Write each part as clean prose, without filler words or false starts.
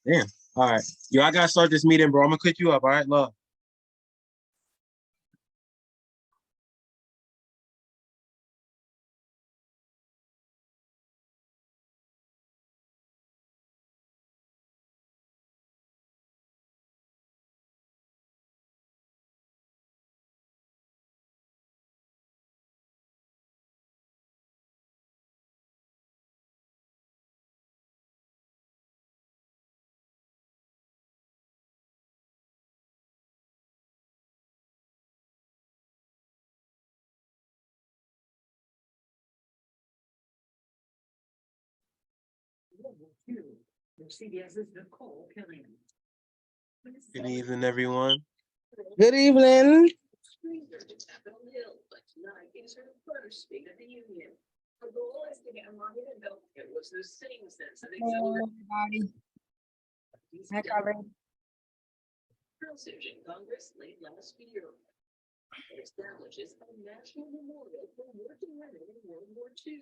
Damn. All right. Yo, I gotta start this meeting, bro. I'm gonna click you up. All right, love. CBS's Nicole Killian. Good evening, everyone. Good evening. But tonight is her first State of the Union. Her goal is to get Monument built. It was the same sense of Everybody. Hi, Colin. in Congress late last year. It establishes a national memorial for working women in World War II.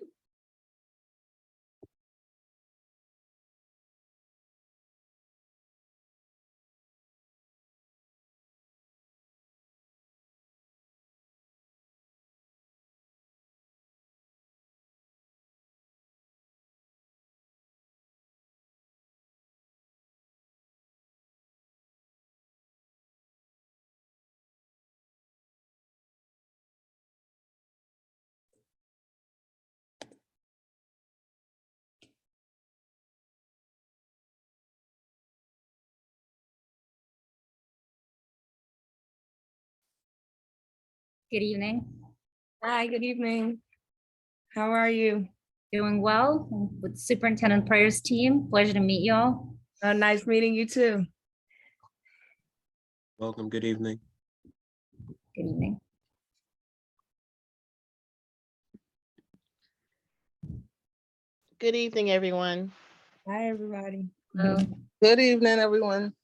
Good evening. Hi, good evening. How are you? Doing well with Superintendent Prayers team. Pleasure to meet y'all. Nice meeting you too. Welcome. Good evening. Good evening. Good evening, everyone. Hi, everybody. Good evening, everyone.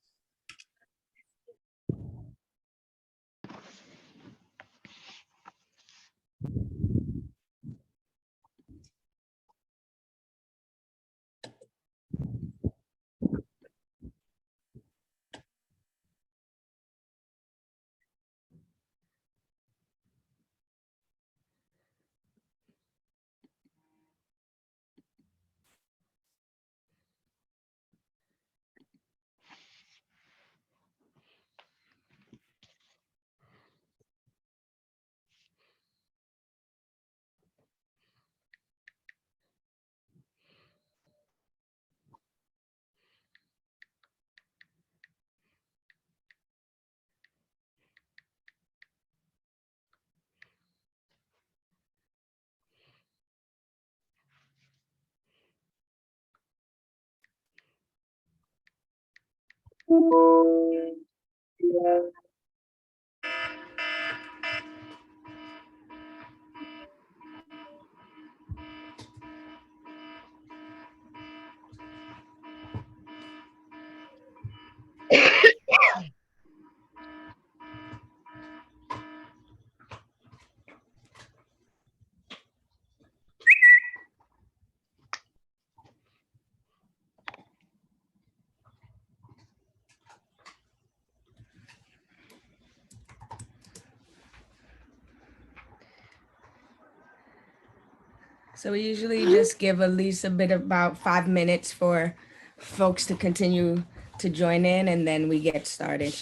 So we usually just give at least a bit about 5 minutes for folks to continue to join in, and then we get started.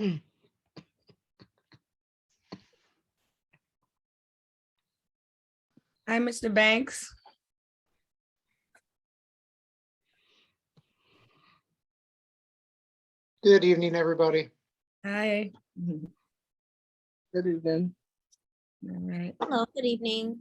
Hi, Mr. Banks. Good evening, everybody. Hi. Good evening. All right. Hello, good evening.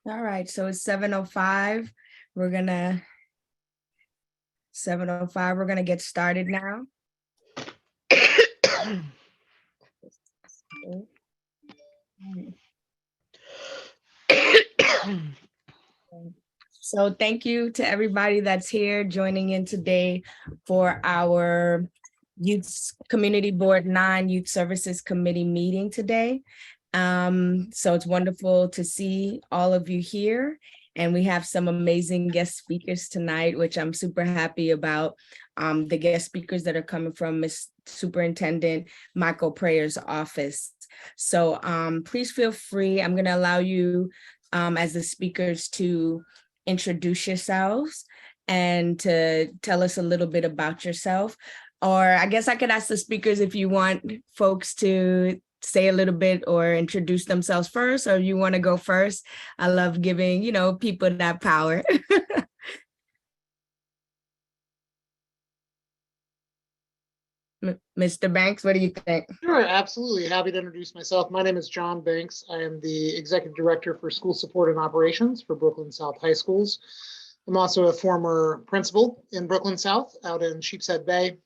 All right, so it's 7:05. We're gonna 7:05. We're gonna get started now. So thank you to everybody that's here joining in today for our Youth Community Board 9 Youth Services Committee meeting today. So it's wonderful to see all of you here. And we have some amazing guest speakers tonight, which I'm super happy about. The guest speakers that are coming from Ms. Superintendent Michael Prayer's office. So please feel free. I'm going to allow you as the speakers to introduce yourselves and to tell us a little bit about yourself. Or I guess I could ask the speakers if you want folks to say a little bit or introduce themselves first, or you want to go first. I love giving, people that power. Mr. Banks, what do you think? Sure, absolutely. Happy to introduce myself. My name is John Banks. I am the Executive Director for School Support and Operations for Brooklyn South High Schools. I'm also a former principal in Brooklyn South out in Sheepshead Bay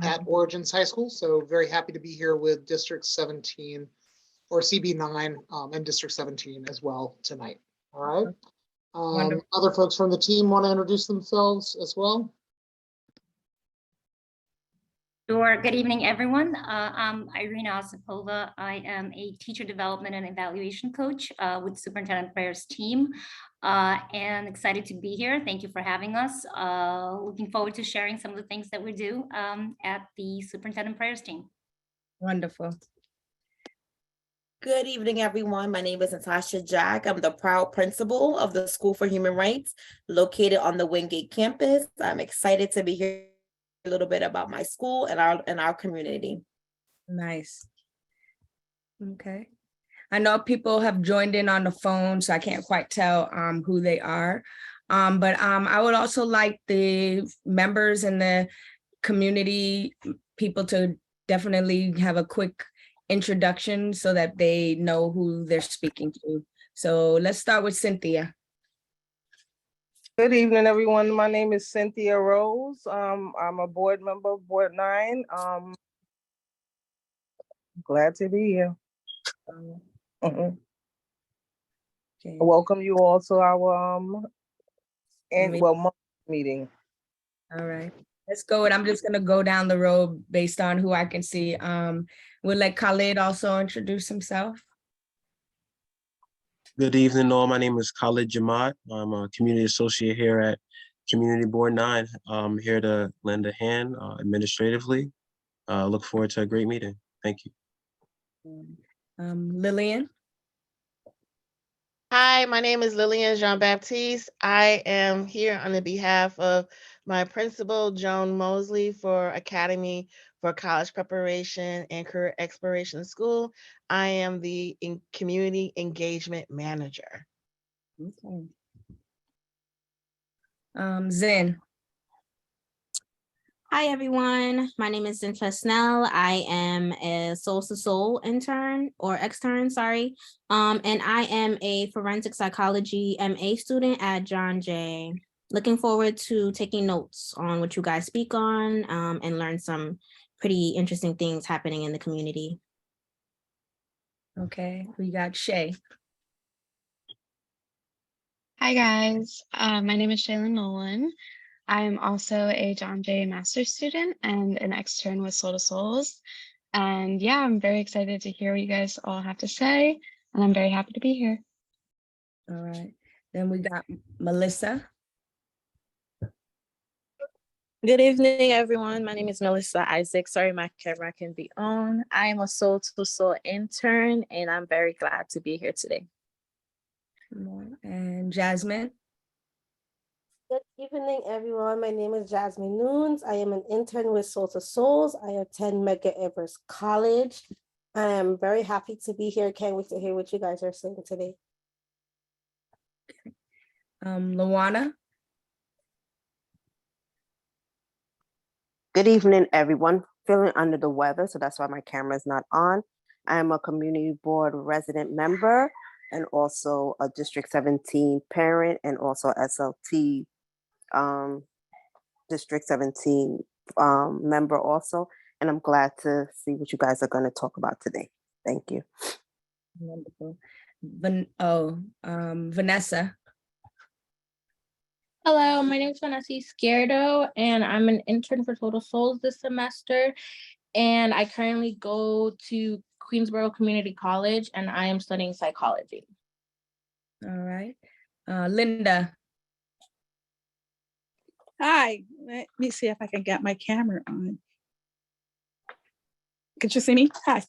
at Origins High School. So very happy to be here with District 17 or CB9 and District 17 as well tonight. All right. Other folks from the team want to introduce themselves as well. Sure. Good evening, everyone. I'm Irina Osipova. I am a teacher development and evaluation coach with Superintendent Prayer's team, and excited to be here. Thank you for having us. Looking forward to sharing some of the things that we do at the Superintendent Prayer's team. Wonderful. Good evening, everyone. My name is Natasha Jack. I'm the proud principal of the School for Human Rights located on the Wingate campus. I'm excited to be here a little bit about my school and our community. Nice. Okay. I know people have joined in on the phone, so I can't quite tell who they are. But I would also like the members and the community people to definitely have a quick introduction so that they know who they're speaking to. So let's start with Cynthia. Good evening, everyone. My name is Cynthia Rose. I'm a board member of Board 9. Glad to be here. Okay. Welcome you all to our Me- monthly meeting. All right, let's go. And I'm just gonna go down the road based on who I can see. We'll let Khalid also introduce himself. Good evening, all. My name is Khalid Jamaat. I'm a community associate here at Community Board 9. I'm here to lend a hand administratively. Look forward to a great meeting. Thank you. Lillian. Hi, my name is Lillian Jean-Baptiste. I am here on the behalf of my principal, Joan Mosley, for Academy for College Preparation and Career Exploration School. I am the Community Engagement Manager. Okay. Zen. Hi, everyone. My name is Zintra Snell. I am a Soul to Soul intern or extern, sorry. And I am a forensic psychology MA student at John Jay. Looking forward to taking notes on what you guys speak on and learn some pretty interesting things happening in the community. Okay, we got Shay. Hi guys, my name is Shaylin Nolan. I am also a John Jay master's student and an extern with Soul to Souls. And yeah, I'm very excited to hear what you guys all have to say, and I'm very happy to be here. All right, then we got Melissa. Good evening, everyone. My name is Melissa Isaac. Sorry, my camera can be on. I am a Soul to Soul intern, and I'm very glad to be here today. And Jasmine. Good evening, everyone. My name is Jasmine Noons. I am an intern with Soul to Souls. I attend Medgar Evers College. I am very happy to be here. Can't wait to hear what you guys are saying today. Luana. Good evening, everyone. Feeling under the weather, so that's why my camera is not on. I am a community board resident member and also a District 17 parent and also SLT District 17 member also. And I'm glad to see what you guys are going to talk about today. Thank you. Wonderful. Vanessa. Hello, my name is Vanessa Izquierdo, and I'm an intern for Total Souls this semester. And I currently go to Queensborough Community College, and I am studying psychology. All right. Linda. Hi, let me see if I can get my camera on. Could you see me? Hi.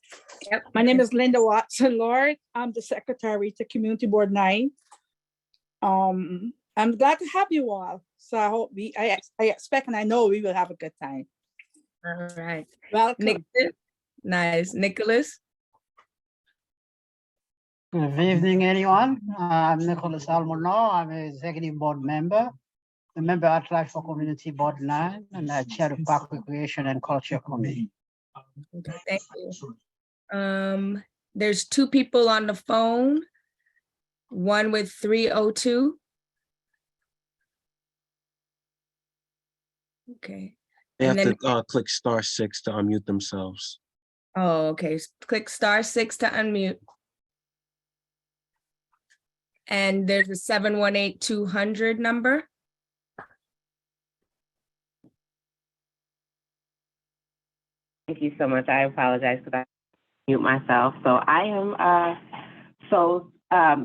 Yep. My name is Linda Watson Lord. I'm the secretary to Community Board 9. I'm glad to have you all. So I hope I expect and I know we will have a good time. All right. Welcome. Nicholas. Nice. Nicholas. Good evening, everyone. I'm Nicholas Almonor. I'm an executive board member, a member at large for Community Board 9, and I chair the Park Recreation and Culture Committee. Okay, thank you. There's two people on the phone, one with 302. Okay. They have then, to click *6 to unmute themselves. Oh, okay. Click *6 to unmute. And there's a 718-200 number. Thank you so much. I apologize because I mute myself. So I am a Soul's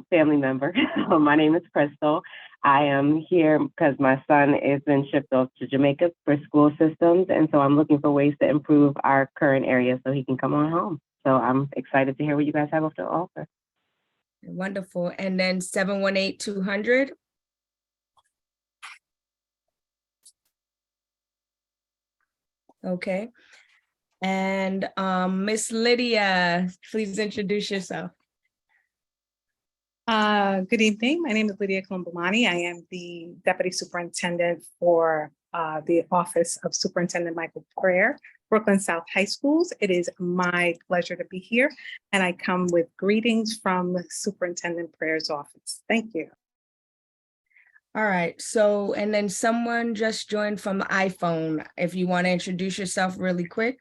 family member. My name is Crystal. I am here because my son has been shipped off to Jamaica for school systems. And so I'm looking for ways to improve our current area so he can come on home. So I'm excited to hear what you guys have to offer. Wonderful. And then 718-200. Okay. And Miss Lydia, please introduce yourself. Good evening. My name is Lydia Columbomani. I am the Deputy Superintendent for the Office of Superintendent Michael Prayer, Brooklyn South High Schools. It is my pleasure to be here, and I come with greetings from Superintendent Prayer's office. Thank you. All right, so, and then someone just joined from the iPhone. If you want to introduce yourself really quick.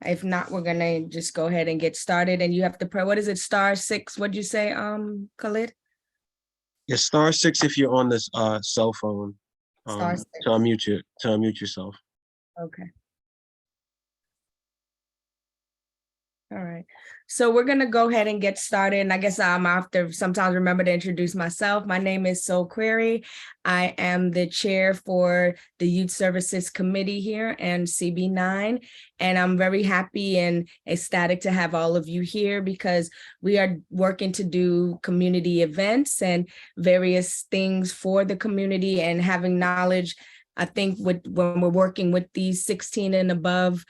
If not, we're gonna just go ahead and get started, and you have to pray. What is it, *6? What'd you say, Khalid? Yeah, *6 if you're on this cell phone. *6. To unmute yourself. Okay. All right, so we're gonna go ahead and get started. And I guess I have to sometimes remember to introduce myself. My name is Sol Query. I am the chair for the Youth Services Committee here and CB9. And I'm very happy and ecstatic to have all of you here because we are working to do community events and various things for the community and having knowledge. I think when we're working with these 16 and above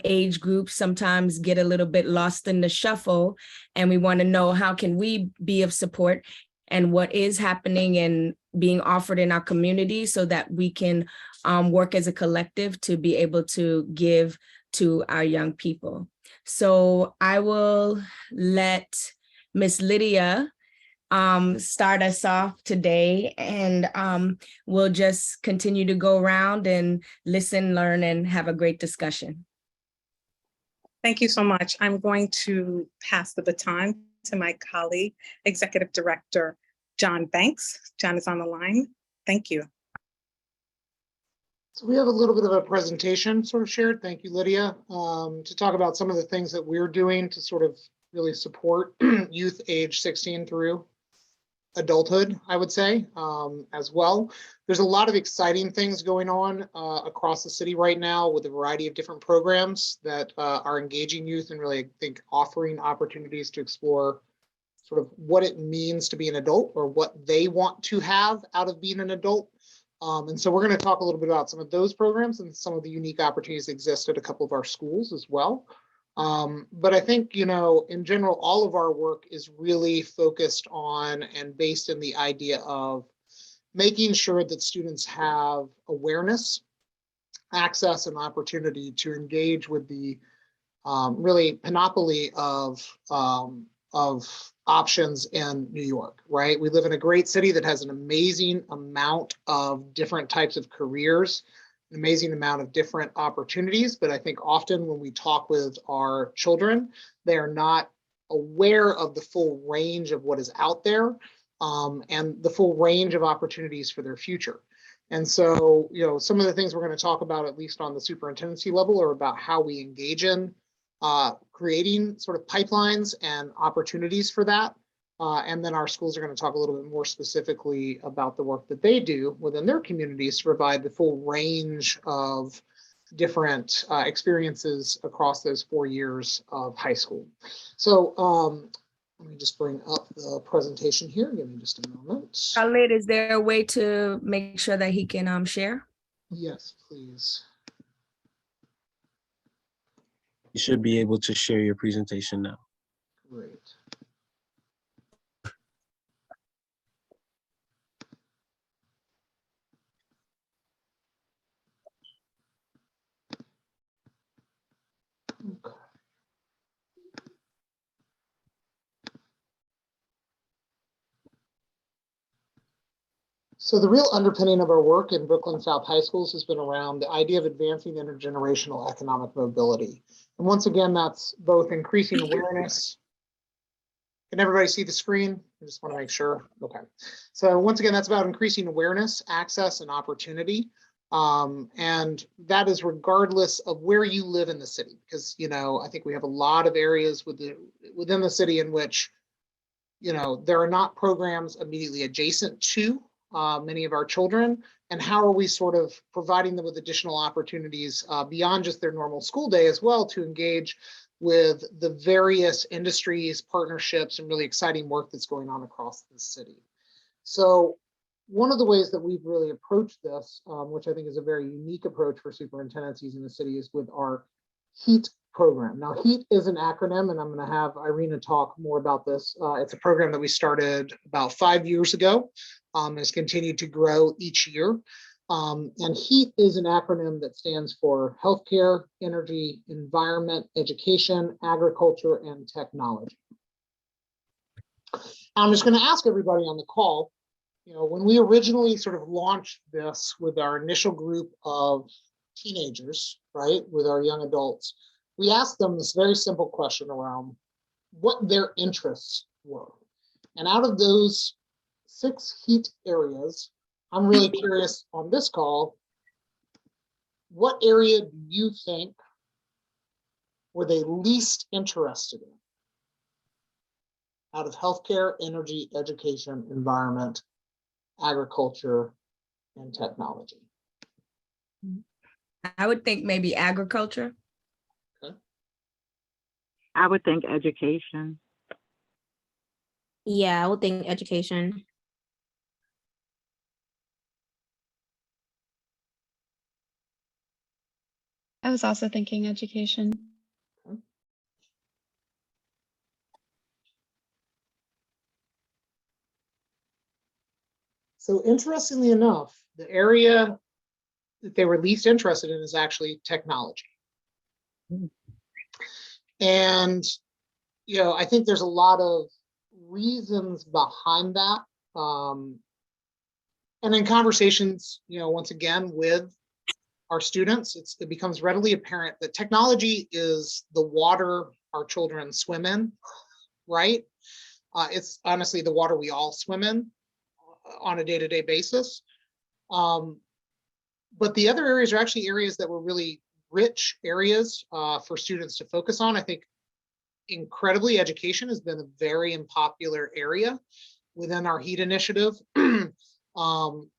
age groups sometimes get a little bit lost in the shuffle, and we want to know how can we be of support and what is happening and being offered in our community so that we can work as a collective to be able to give to our young people. So I will let Miss Lydia start us off today, and we'll just continue to go around and listen, learn, and have a great discussion. Thank you so much. I'm going to pass the baton to my colleague, Executive Director John Banks. John is on the line. Thank you. So we have a little bit of a presentation sort of shared. Thank you, Lydia, to talk about some of the things that we're doing to sort of really support youth age 16 through adulthood, I would say, as well. There's a lot of exciting things going on across the city right now with a variety of different programs that are engaging youth and really, I think, offering opportunities to explore sort of what it means to be an adult or what they want to have out of being an adult. And so we're going to talk a little bit about some of those programs and some of the unique opportunities that exist at a couple of our schools as well. But I think, you know, in general, all of our work is really focused on and based in the idea of making sure that students have awareness, access, and opportunity to engage with the really panoply of options in New York, right? We live in a great city that has an amazing amount of different types of careers, an amazing amount of different opportunities, but I think often when we talk with our children, they are not aware of the full range of what is out there and the full range of opportunities for their future. And so, you know, some of the things we're going to talk about, at least on the superintendency level, are about how we engage in creating sort of pipelines and opportunities for that. And then our schools are going to talk a little bit more specifically about the work that they do within their communities to provide the full range of different experiences across those 4 years of high school. So let me just bring up the presentation here. Give me just a moment. Khalid, is there a way to make sure that he can share? Yes, please. You should be able to share your presentation now. Great. Okay. So the real underpinning of our work in Brooklyn South High Schools has been around the idea of advancing intergenerational economic mobility. And once again, that's both increasing awareness. Can everybody see the screen? I just want to make sure. Okay. So once again, that's about increasing awareness, access, and opportunity. And that is regardless of where you live in the city, because, you know, I think we have a lot of areas within the city in which, you know, there are not programs immediately adjacent to many of our children, and how are we sort of providing them with additional opportunities beyond just their normal school day as well to engage with the various industries, partnerships, and really exciting work that's going on across the city. So one of the ways that we've really approached this, which I think is a very unique approach for superintendencies in the city, is with our HEAT program. Now, HEAT is an acronym, and I'm going to have Irina talk more about this. It's a program that we started about 5 years ago. Has continued to grow each year. And HEAT is an acronym that stands for Healthcare, Energy, Environment, Education, Agriculture, and Technology. I'm just going to ask everybody on the call, you know, when we originally sort of launched this with our initial group of teenagers, right, with our young adults, we asked them this very simple question around what their interests were. And out of those 6 HEAT areas, I'm really curious on this call, what area do you think were they least interested in out of healthcare, energy, education, environment, agriculture, and technology? I would think maybe agriculture. I would think education. Yeah, I would think education. I was also thinking education. So interestingly enough, the area that they were least interested in is actually technology. And, you know, I think there's a lot of reasons behind that. And in conversations, you know, once again, with our students, it becomes readily apparent that technology is the water our children swim in, right? It's honestly the water we all swim in on a day-to-day basis. But the other areas are actually areas that were really rich areas for students to focus on. I think incredibly education has been a very unpopular area within our HEAT initiative.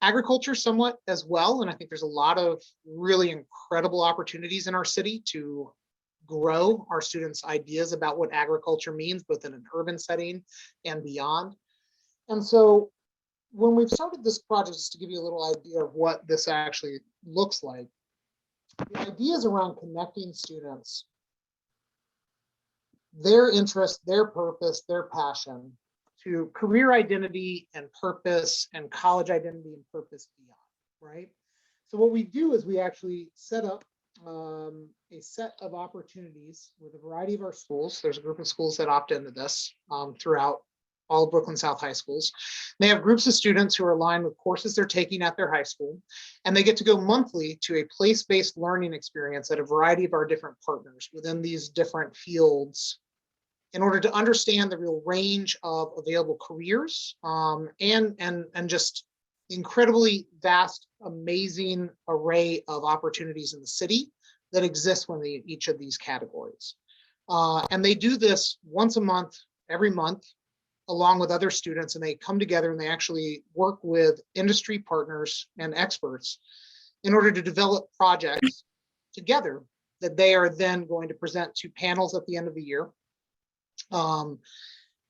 Agriculture somewhat as well. And I think there's a lot of really incredible opportunities in our city to grow our students' ideas about what agriculture means, both in an urban setting and beyond. And so when we've started this project, just to give you a little idea of what this actually looks like, the idea is around connecting students, their interest, their purpose, their passion to career identity and purpose and college identity and purpose beyond, right? So what we do is we actually set up a set of opportunities with a variety of our schools. There's a group of schools that opt into this throughout all of Brooklyn South high schools. They have groups of students who are aligned with courses they're taking at their high school, and they get to go monthly to a place-based learning experience at a variety of our different partners within these different fields in order to understand the real range of available careers and just incredibly vast, amazing array of opportunities in the city that exist within each of these categories. And they do this once a month, every month, along with other students, and they come together and they actually work with industry partners and experts in order to develop projects together that they are then going to present to panels at the end of the year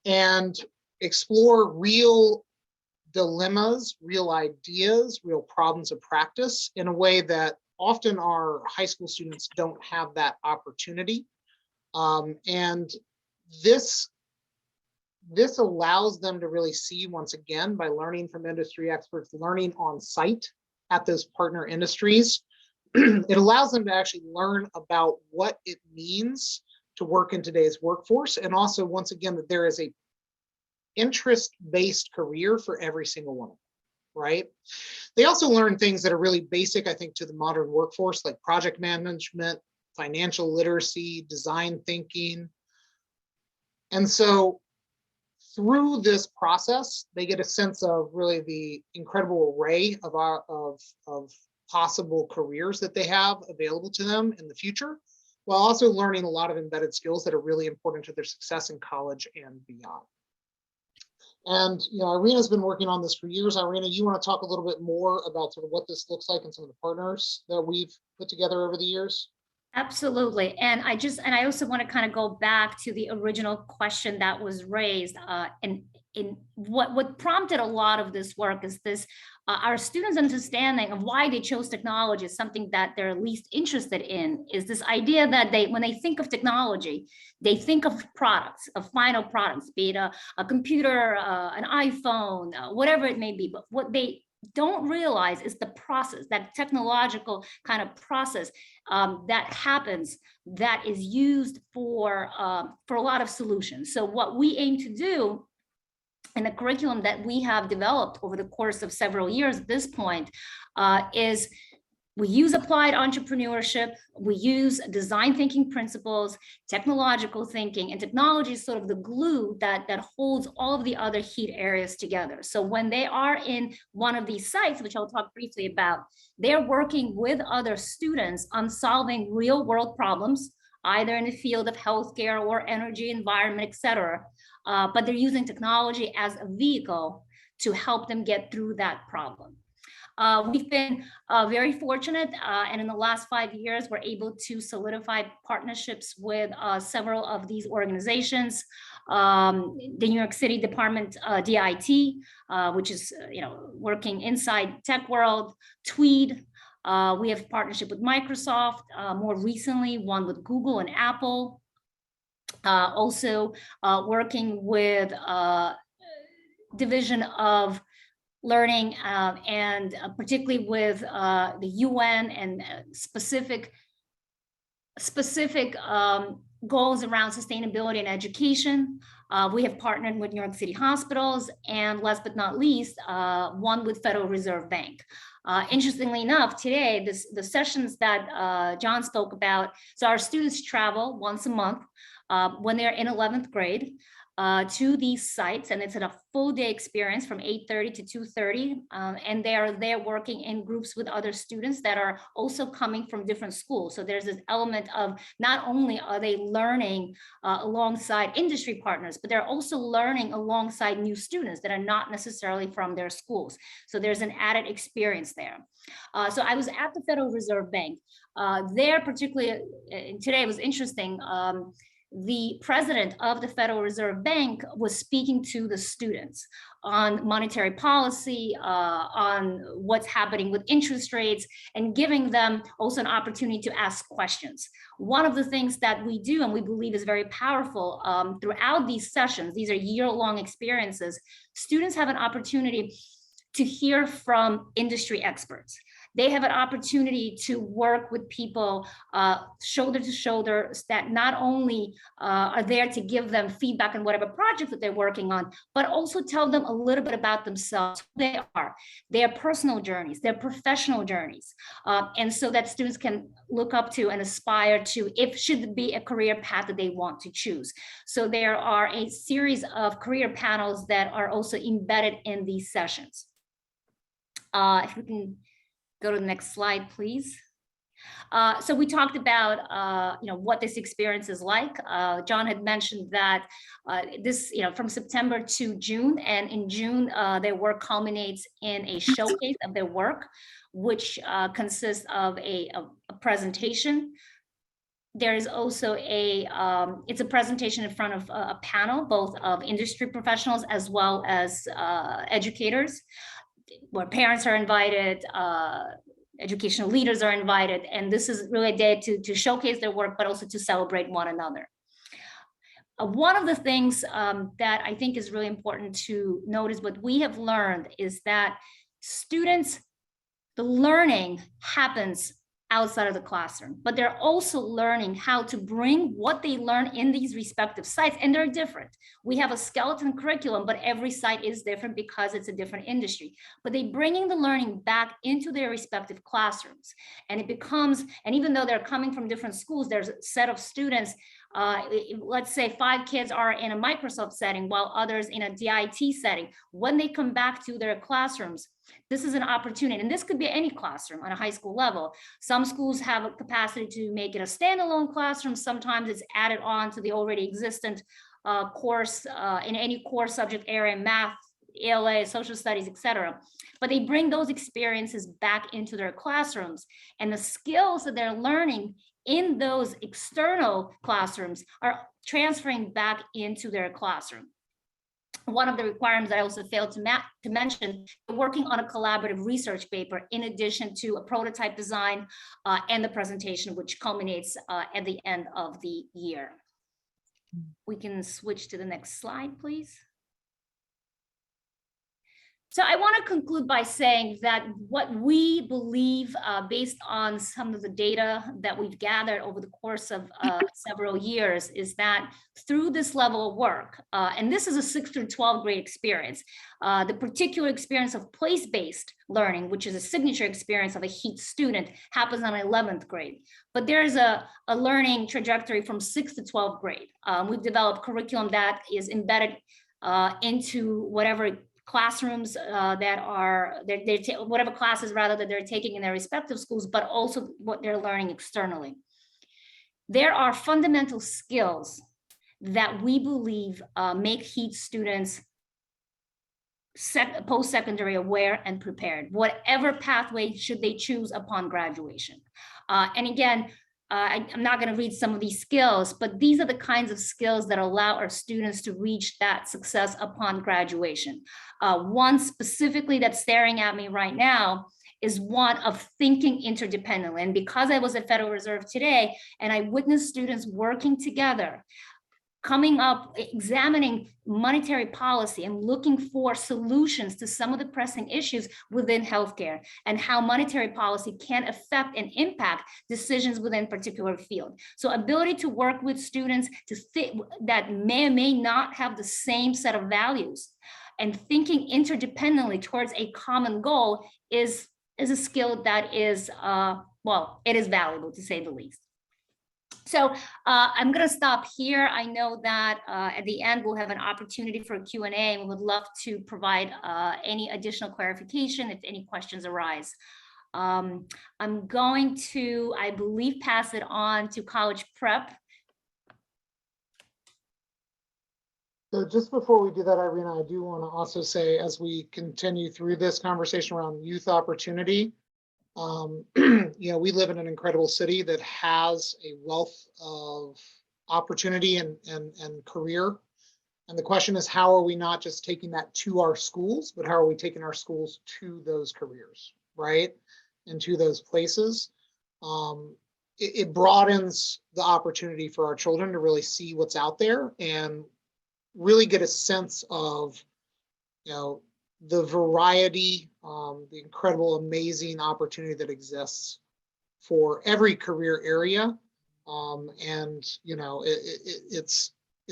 and explore real dilemmas, real ideas, real problems of practice in a way that often our high school students don't have that opportunity. And this allows them to really see, once again, by learning from industry experts, learning on site at those partner industries, it allows them to actually learn about what it means to work in today's workforce. And also, once again, that there is a interest-based career for every single one of them, right? They also learn things that are really basic, I think, to the modern workforce, like project management, financial literacy, design thinking. And so through this process, they get a sense of really the incredible array of possible careers that they have available to them in the future, while also learning a lot of embedded skills that are really important to their success in college and beyond. And, you know, Irina's been working on this for years. Irina, you want to talk a little bit more about sort of what this looks like and some of the partners that we've put together over the years? Absolutely. And I also want to kind of go back to the original question that was raised, and in what prompted a lot of this work is this, our students' understanding of why they chose technology is something that they're least interested in, is this idea that when they think of technology, they think of products, of final products, be it a computer, an iPhone, whatever it may be. But what they don't realize is the process, that technological kind of process that happens, that is used for a lot of solutions. So what we aim to do in the curriculum that we have developed over the course of several years at this point is we use applied entrepreneurship, we use design thinking principles, technological thinking, and technology is sort of the glue that holds all of the other heat areas together. So when they are in one of these sites, which I'll talk briefly about, they're working with other students on solving real world problems, either in the field of healthcare or energy, environment, et cetera. But they're using technology as a vehicle to help them get through that problem. We've been very fortunate, and in the last 5 years, we're able to solidify partnerships with several of these organizations. The New York City Department, DIT, which is working inside tech world, Tweed. We have partnership with Microsoft, more recently one with Google and Apple. Also working with Division of Learning and particularly with the UN and specific goals around sustainability and education. We have partnered with New York City hospitals, and last but not least, one with Federal Reserve Bank. Interestingly enough, today, the sessions that John spoke about, so our students travel once a month when they're in 11th grade to these sites, and it's a full day experience from 8:30 to 2:30, and they are there working in groups with other students that are also coming from different schools. So there's this element of not only are they learning alongside industry partners, but they're also learning alongside new students that are not necessarily from their schools. So there's an added experience there. So I was at the Federal Reserve Bank. There particularly, today it was interesting, the president of the Federal Reserve Bank was speaking to the students on monetary policy, on what's happening with interest rates, and giving them also an opportunity to ask questions. One of the things that we do and we believe is very powerful throughout these sessions, these are year-long experiences, students have an opportunity to hear from industry experts. They have an opportunity to work with people shoulder to shoulder that not only are there to give them feedback on whatever project that they're working on, but also tell them a little bit about themselves, who they are, their personal journeys, their professional journeys. And so that students can look up to and aspire to, if should be a career path that they want to choose. So there are a series of career panels that are also embedded in these sessions. If we can go to the next slide, please. So we talked about, what this experience is like. John had mentioned that this, from September to June, and in June, their work culminates in a showcase of their work, which consists of a presentation. There is also it's a presentation in front of a panel, both of industry professionals as well as educators, where parents are invited, educational leaders are invited, and this is really a day to showcase their work, but also to celebrate one another. One of the things that I think is really important to note is what we have learned is that students, the learning happens outside of the classroom, but they're also learning how to bring what they learn in these respective sites, and they're different. We have a skeleton curriculum, but every site is different because it's a different industry, but they bringing the learning back into their respective classrooms. And it becomes, and even though they're coming from different schools, there's a set of students, let's say 5 kids are in a Microsoft setting while others in a DIT setting. When they come back to their classrooms, this is an opportunity, and this could be any classroom on a high school level. Some schools have a capacity to make it a standalone classroom. Sometimes it's added on to the already existent course in any core subject area, math, ELA, social studies, etc. But they bring those experiences back into their classrooms, and the skills that they're learning in those external classrooms are transferring back into their classroom. One of the requirements I also failed to mention, working on a collaborative research paper in addition to a prototype design and the presentation, which culminates at the end of the year. We can switch to the next slide, please. So I want to conclude by saying that what we believe, based on some of the data that we've gathered over the course of several years, is that through this level of work, and this is a 6th through 12th grade experience, the particular experience of place-based learning, which is a signature experience of a HEAT student, happens on 11th grade. But there's a learning trajectory from 6th to 12th grade. We've developed curriculum that is embedded into whatever classrooms that are whatever classes rather that they're taking in their respective schools, but also what they're learning externally. There are fundamental skills that we believe make HEAT students post-secondary aware and prepared, whatever pathway should they choose upon graduation. And again, I'm not going to read some of these skills, but these are the kinds of skills that allow our students to reach that success upon graduation. One specifically that's staring at me right now is one of thinking interdependently. And because I was at Federal Reserve today and I witnessed students working together, coming up, examining monetary policy and looking for solutions to some of the pressing issues within healthcare and how monetary policy can affect and impact decisions within a particular field. So ability to work with students to think that may or may not have the same set of values and thinking interdependently towards a common goal is a skill that is, well, it is valuable to say the least. So I'm going to stop here. I know that at the end, we'll have an opportunity for a Q&A, and we would love to provide any additional clarification if any questions arise. I'm going to, I believe, pass it on to College Prep. So just before we do that, Irina, I do want to also say, as we continue through this conversation around youth opportunity, you know, we live in an incredible city that has a wealth of opportunity and career. And the question is, how are we not just taking that to our schools, but how are we taking our schools to those careers, right? And to those places. It broadens the opportunity for our children to really see what's out there and really get a sense of, you know, the variety, the incredible, amazing opportunity that exists for every career area. And, you know, it's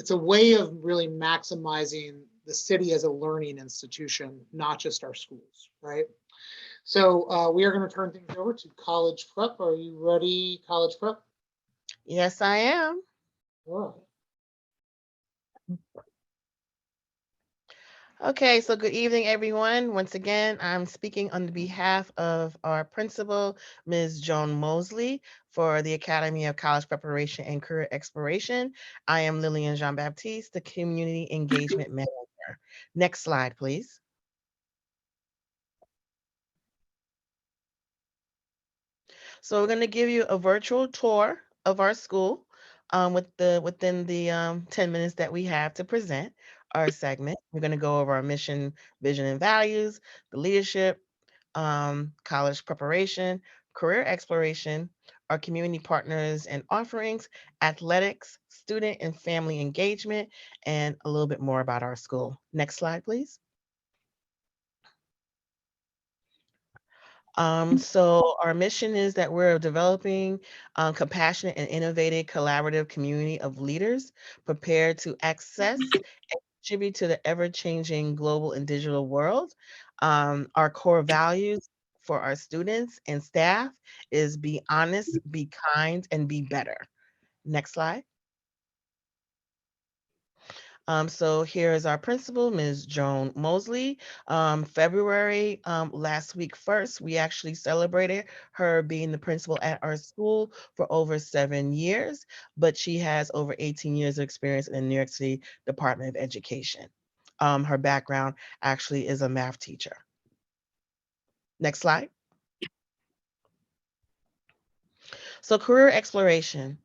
a way of really maximizing the city as a learning institution, not just our schools, right? So we are going to turn things over to College Prep. Are you ready, College Prep? Yes, I am. All right. Okay, so good evening, everyone. Once again, I'm speaking on behalf of our principal, Ms. Joan Mosley, for the Academy of College Preparation and Career Exploration. I am Lillian Jean-Baptiste, the Community Engagement Manager. Next slide, please. So we're going to give you a virtual tour of our school within the 10 minutes that we have to present our segment. We're going to go over our mission, vision, and values, the leadership, college preparation, career exploration, our community partners and offerings, athletics, student and family engagement, and a little bit more about our school. Next slide, please. So our mission is that we're developing compassionate and innovative collaborative community of leaders prepared to access and contribute to the ever-changing global and digital world. Our core values for our students and staff is be honest, be kind, and be better. Next slide. So here is our principal, Ms. Joan Mosley. February last week 1st, we actually celebrated her being the principal at our school for over 7 years, but she has over 18 years of experience in the New York City Department of Education. Her background actually is a math teacher. Next slide. So career exploration.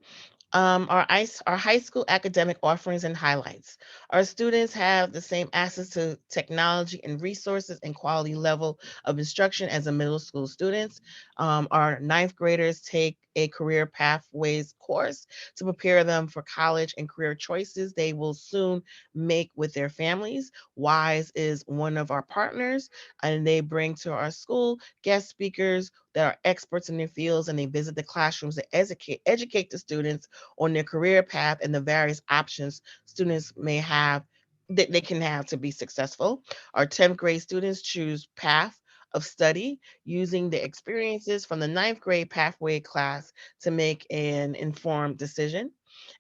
Our high school academic offerings and highlights. Our students have the same access to technology and resources and quality level of instruction as the middle school students. Our ninth graders take a career pathways course to prepare them for college and career choices they will soon make with their families. WISE is one of our partners, and they bring to our school guest speakers that are experts in their fields, and they visit the classrooms to educate the students on their career path and the various options students may have that they can have to be successful. Our 10th grade students choose path of study using the experiences from the ninth grade pathway class to make an informed decision.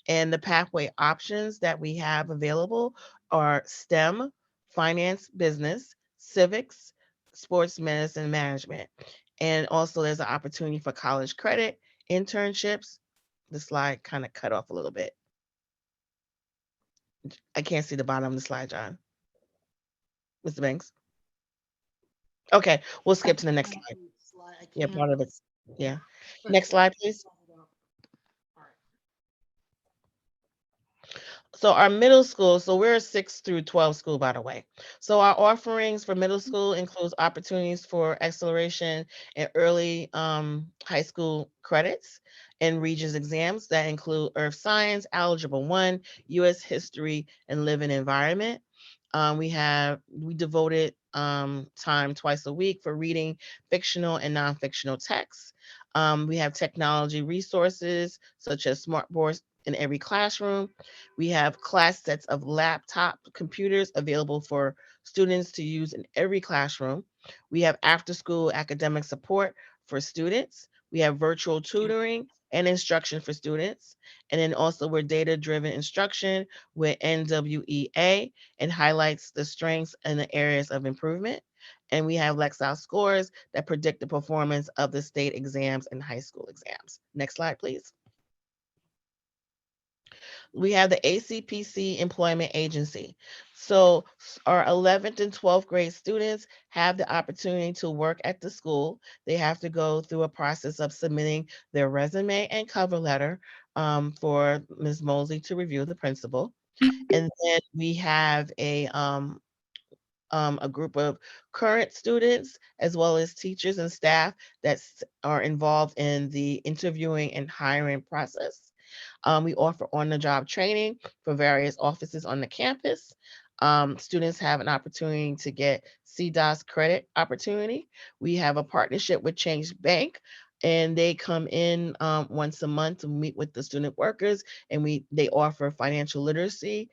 And the pathway options that we have available are STEM, finance, business, civics, sports medicine, management. And also there's an opportunity for college credit, internships. The slide kind of cut off a little bit. I can't see the bottom of the slide, John. Mr. Banks. Okay, we'll skip to the next slide. Yeah, part of it. Yeah. Next slide, please. So our middle school, so we're a 6 through 12 school, by the way. So our offerings for middle school includes opportunities for acceleration and early high school credits and Regents exams that include Earth Science, Algebra 1, U.S. History, and Living Environment. We devoted time twice a week for reading fictional and non-fictional texts. We have technology resources such as smart boards in every classroom. We have class sets of laptop computers available for students to use in every classroom. We have after-school academic support for students. We have virtual tutoring and instruction for students. And then also we're data-driven instruction with NWEA and highlights the strengths and the areas of improvement. And we have Lexile scores that predict the performance of the state exams and high school exams. Next slide, please. We have the ACPC Employment Agency. So our 11th and 12th grade students have the opportunity to work at the school. They have to go through a process of submitting their resume and cover letter for Ms. Mosley to review, the principal. And then we have a group of current students as well as teachers and staff that are involved in the interviewing and hiring process. We offer on-the-job training for various offices on the campus. Students have an opportunity to get CDOS credit opportunity. We have a partnership with Change Bank, and they come in once a month to meet with the student workers, and they offer financial literacy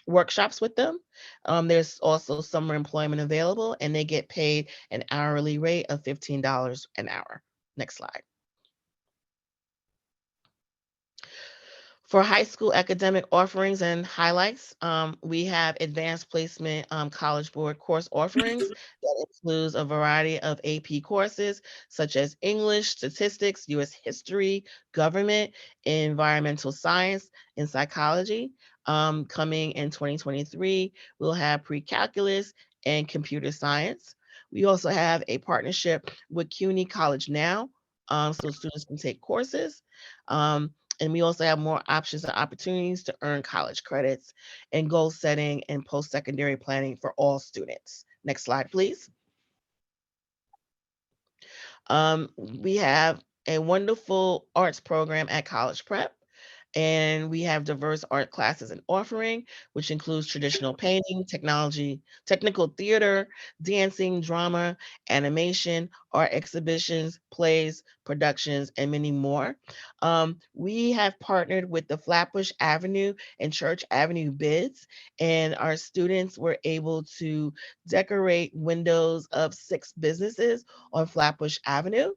workshops with them. There's also summer employment available, and they get paid an hourly rate of $15 an hour. Next slide. For high school academic offerings and highlights, we have advanced placement college board course offerings that includes a variety of AP courses such as English, statistics, U.S. history, government, environmental science, and psychology. Coming in 2023, we'll have pre-calculus and computer science. We also have a partnership with CUNY College Now, so students can take courses. And we also have more options and opportunities to earn college credits and goal setting and post-secondary planning for all students. Next slide, please. We have a wonderful arts program at College Prep. And we have diverse art classes and offering, which includes traditional painting, technical theater, dancing, drama, animation, art exhibitions, plays, productions, and many more. We have partnered with the Flatbush Avenue and Church Avenue bids, and our students were able to decorate windows of 6 businesses on Flatbush Avenue.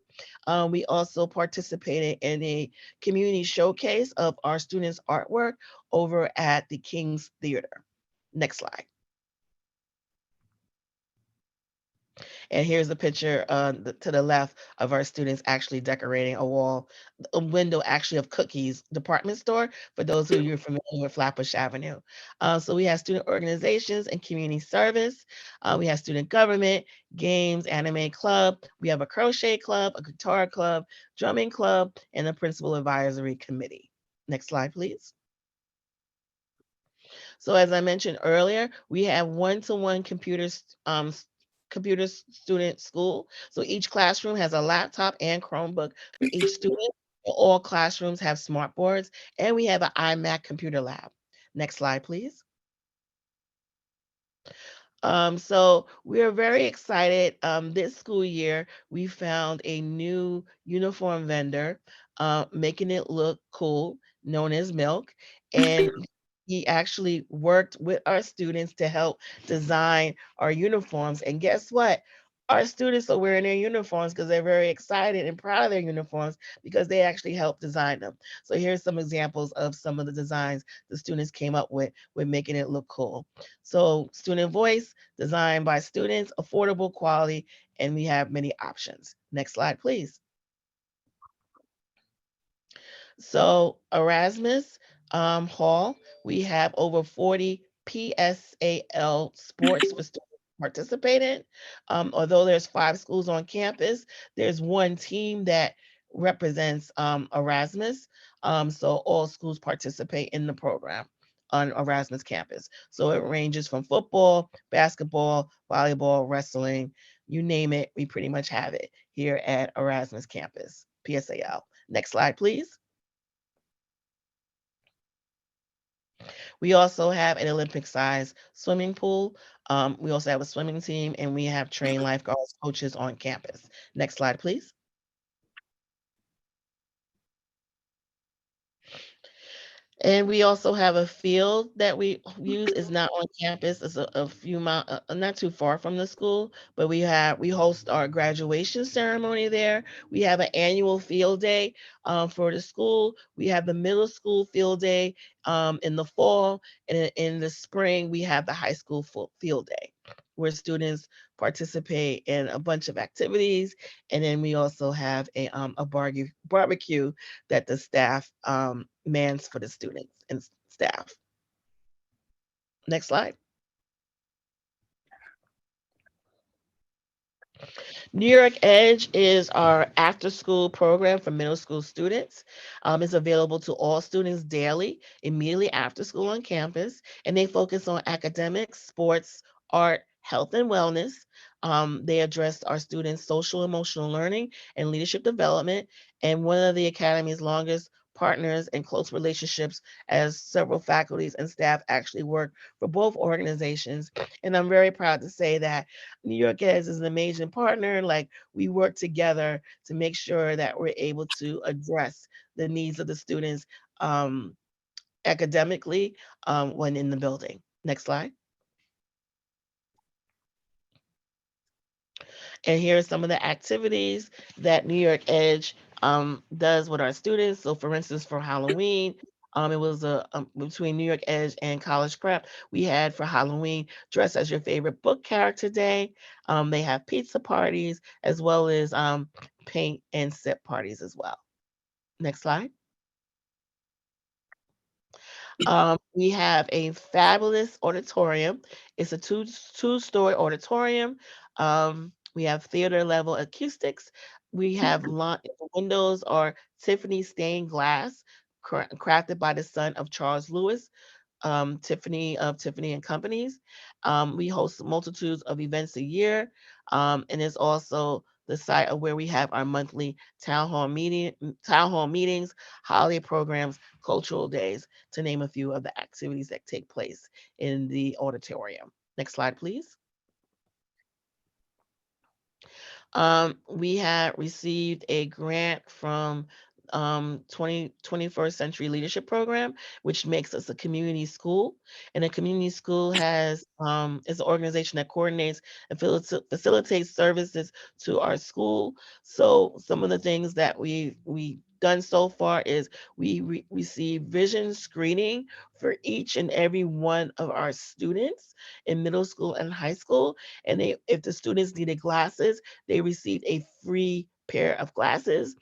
We also participated in a community showcase of our students' artwork over at the King's Theater. Next slide. And here's a picture to the left of our students actually decorating a window actually of Cookies department store, for those who you're familiar with Flatbush Avenue. So we have student organizations and community service. We have student government, games, anime club. We have a crochet club, a guitar club, drumming club, and a principal advisory committee. Next slide, please. So as I mentioned earlier, we have one-to-one computer student school. So each classroom has a laptop and Chromebook for each student. All classrooms have smart boards, and we have an iMac computer lab. Next slide, please. So we are very excited. This school year, we found a new uniform vendor, making it look cool, known as Milk. And he actually worked with our students to help design our uniforms. And guess what? Our students are wearing their uniforms because they're very excited and proud of their uniforms because they actually helped design them. So here's some examples of some of the designs the students came up with making it look cool. So student voice, designed by students, affordable quality, and we have many options. Next slide, please. So Erasmus Hall, we have over 40 PSAL sports for students to participate in. Although there's 5 schools on campus, there's one team that represents Erasmus. So all schools participate in the program on Erasmus campus. So it ranges from football, basketball, volleyball, wrestling, you name it, we pretty much have it here at Erasmus campus, PSAL. Next slide, please. We also have an Olympic-sized swimming pool. We also have a swimming team, and we have trained lifeguards coaches on campus. Next slide, please. And we also have a field that we use. It's not on campus. It's a few miles, not too far from the school, but we host our graduation ceremony there. We have an annual field day for the school. We have the middle school field day in the fall, and in the spring we have the high school field day, where students participate in a bunch of activities. And then we also have a barbecue that the staff mans for the students and staff. Next slide. New York Edge is our after-school program for middle school students. It's available to all students daily, immediately after school on campus, and they focus on academics, sports, art, health, and wellness. They address our students' social emotional learning and leadership development, and one of the Academy's longest partners and close relationships, as several faculties and staff actually work for both organizations. And I'm very proud to say that New York Edge is an amazing partner. Like, we work together to make sure that we're able to address the needs of the students academically when in the building. Next slide. And here are some of the activities that New York Edge does with our students. So for instance, for Halloween, it was between New York Edge and College Prep. We had for Halloween, dress as your favorite book character day. They have pizza parties as well as paint and sip parties as well. Next slide. We have a fabulous auditorium. It's a two-story auditorium. We have theater level acoustics. We have the windows are Tiffany stained glass, crafted by the son of Charles Lewis, Tiffany of Tiffany and Companies. We host multitudes of events a year, and it's also the site of where we have our monthly town hall meetings, holiday programs, cultural days, to name a few of the activities that take place in the auditorium. Next slide, please. We had received a grant from 21st Century Leadership Program, which makes us a community school. And a community school is an organization that coordinates and facilitates services to our school. So some of the things that we done so far is we receive vision screening for each and every one of our students in middle school and high school. And if the students needed glasses, they received a free pair of glasses.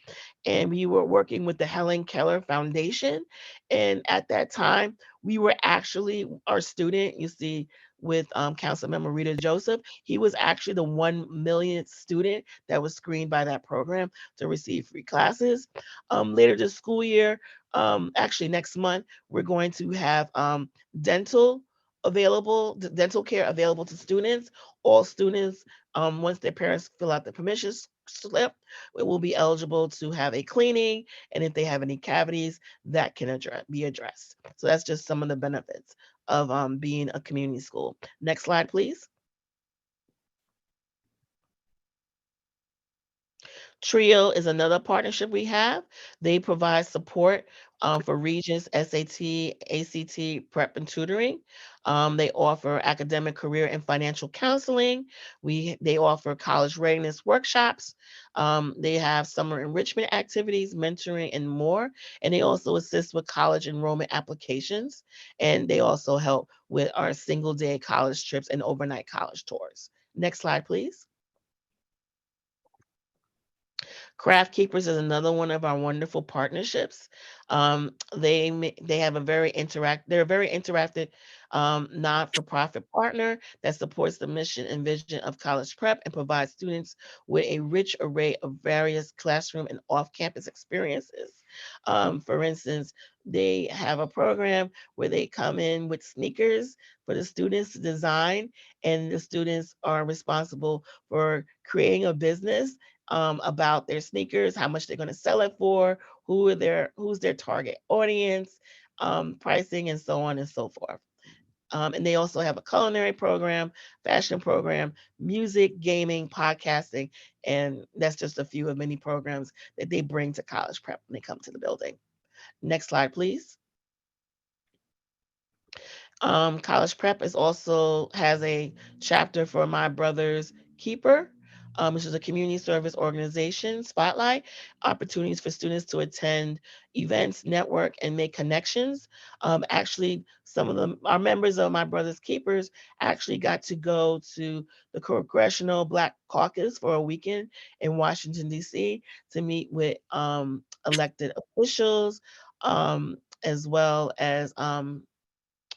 And we were working with the Helen Keller Foundation. And at that time, we were actually, our student, you see, with Councilmember Rita Joseph, he was actually the 1 millionth student that was screened by that program to receive free classes. Later this school year, actually next month, we're going to have dental care available to students. All students, once their parents fill out the permission slip, it will be eligible to have a cleaning, and if they have any cavities, that can be addressed. So that's just some of the benefits of being a community school. Next slide, please. TRIO is another partnership we have. They provide support for Regents, SAT, ACT, prep, and tutoring. They offer academic, career, and financial counseling. They offer college readiness workshops. They have summer enrichment activities, mentoring, and more. And they also assist with college enrollment applications. And they also help with our single-day college trips and overnight college tours. Next slide, please. Craft Keepers is another one of our wonderful partnerships. They have a very interactive not-for-profit partner that supports the mission and vision of college prep and provides students with a rich array of various classroom and off-campus experiences. For instance, they have a program where they come in with sneakers for the students to design, and the students are responsible for creating a business about their sneakers, how much they're going to sell it for, who's their target audience, pricing, and so on and so forth. And they also have a culinary program, fashion program, music, gaming, podcasting, and that's just a few of many programs that they bring to college prep when they come to the building. Next slide, please. College Prep also has a chapter for My Brother's Keeper, which is a community service organization spotlight, opportunities for students to attend events, network, and make connections. Actually, some of them, our members of My Brother's Keepers, actually got to go to the Congressional Black Caucus for a weekend in Washington, D.C. to meet with elected officials, as well as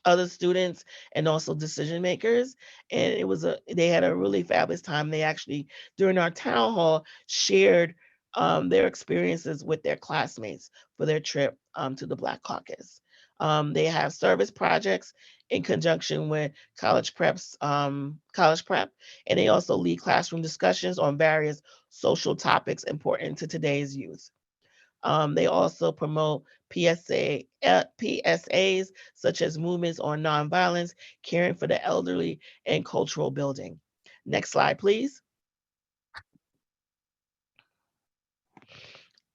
other students and also decision makers. And they had a really fabulous time. They actually, during our town hall, shared their experiences with their classmates for their trip to the Black Caucus. They have service projects in conjunction with College Prep, and they also lead classroom discussions on various social topics important to today's youth. They also promote PSAs, such as movements on nonviolence, caring for the elderly, and cultural building. Next slide, please.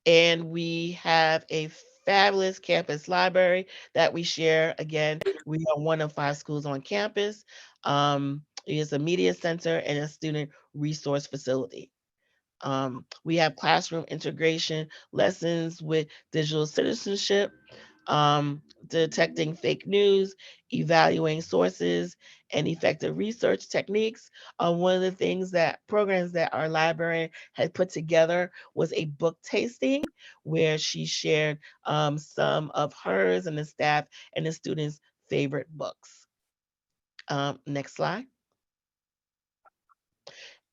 And we have a fabulous campus library that we share. Again, we are one of 5 schools on campus. It is a media center and a student resource facility. We have classroom integration lessons with digital citizenship, detecting fake news, evaluating sources, and effective research techniques. One of the programs that our librarian had put together was a book tasting where she shared some of hers and the staff and the students' favorite books. Next slide.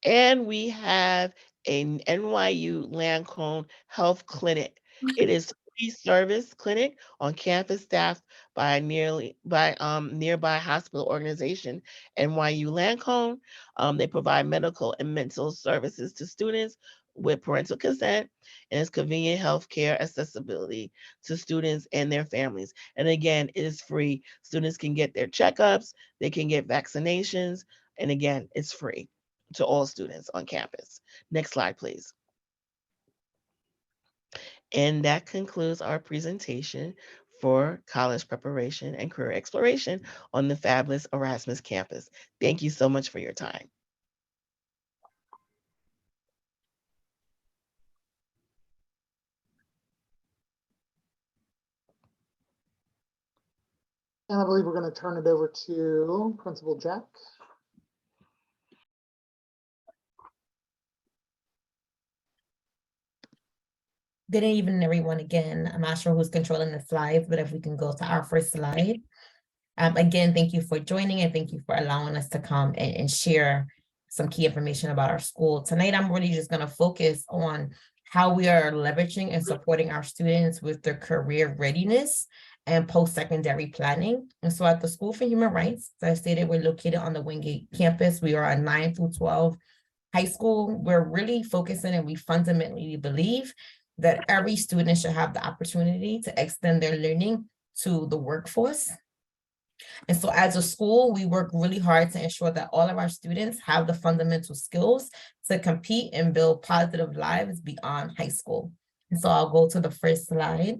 And we have an NYU Lancome Health Clinic. It is a free service clinic on campus staffed by nearby hospital organization, NYU Lancome. They provide medical and mental services to students with parental consent, and it's convenient healthcare accessibility to students and their families. And again, it is free. Students can get their checkups, they can get vaccinations, and again, it's free to all students on campus. Next slide, please. And that concludes our presentation for college preparation and career exploration on the fabulous Erasmus campus. Thank you so much for your time. And I believe we're going to turn it over to Principal Jack. Good evening, everyone. Again, I'm not sure who's controlling the slides, but if we can go to our first slide. Again, thank you for joining and thank you for allowing us to come and share some key information about our school. Tonight, I'm really just going to focus on how we are leveraging and supporting our students with their career readiness and post-secondary planning. And so at the School for Human Rights, as I stated, we're located on the Wingate campus. We are a 9 through 12 high school. We're really focusing and we fundamentally believe that every student should have the opportunity to extend their learning to the workforce. And so as a school, we work really hard to ensure that all of our students have the fundamental skills to compete and build positive lives beyond high school. And so I'll go to the first slide.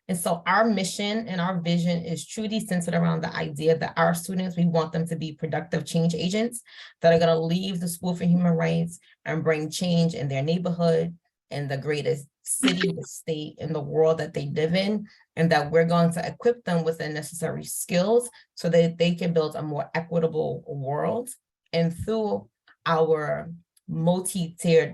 And so our mission and our vision is truly centered around the idea that our students, we want them to be productive change agents that are going to leave the School for Human Rights and bring change in their neighborhood, in the greatest city, the state, in the world that they live in, and that we're going to equip them with the necessary skills so that they can build a more equitable world. And through our multi-tiered,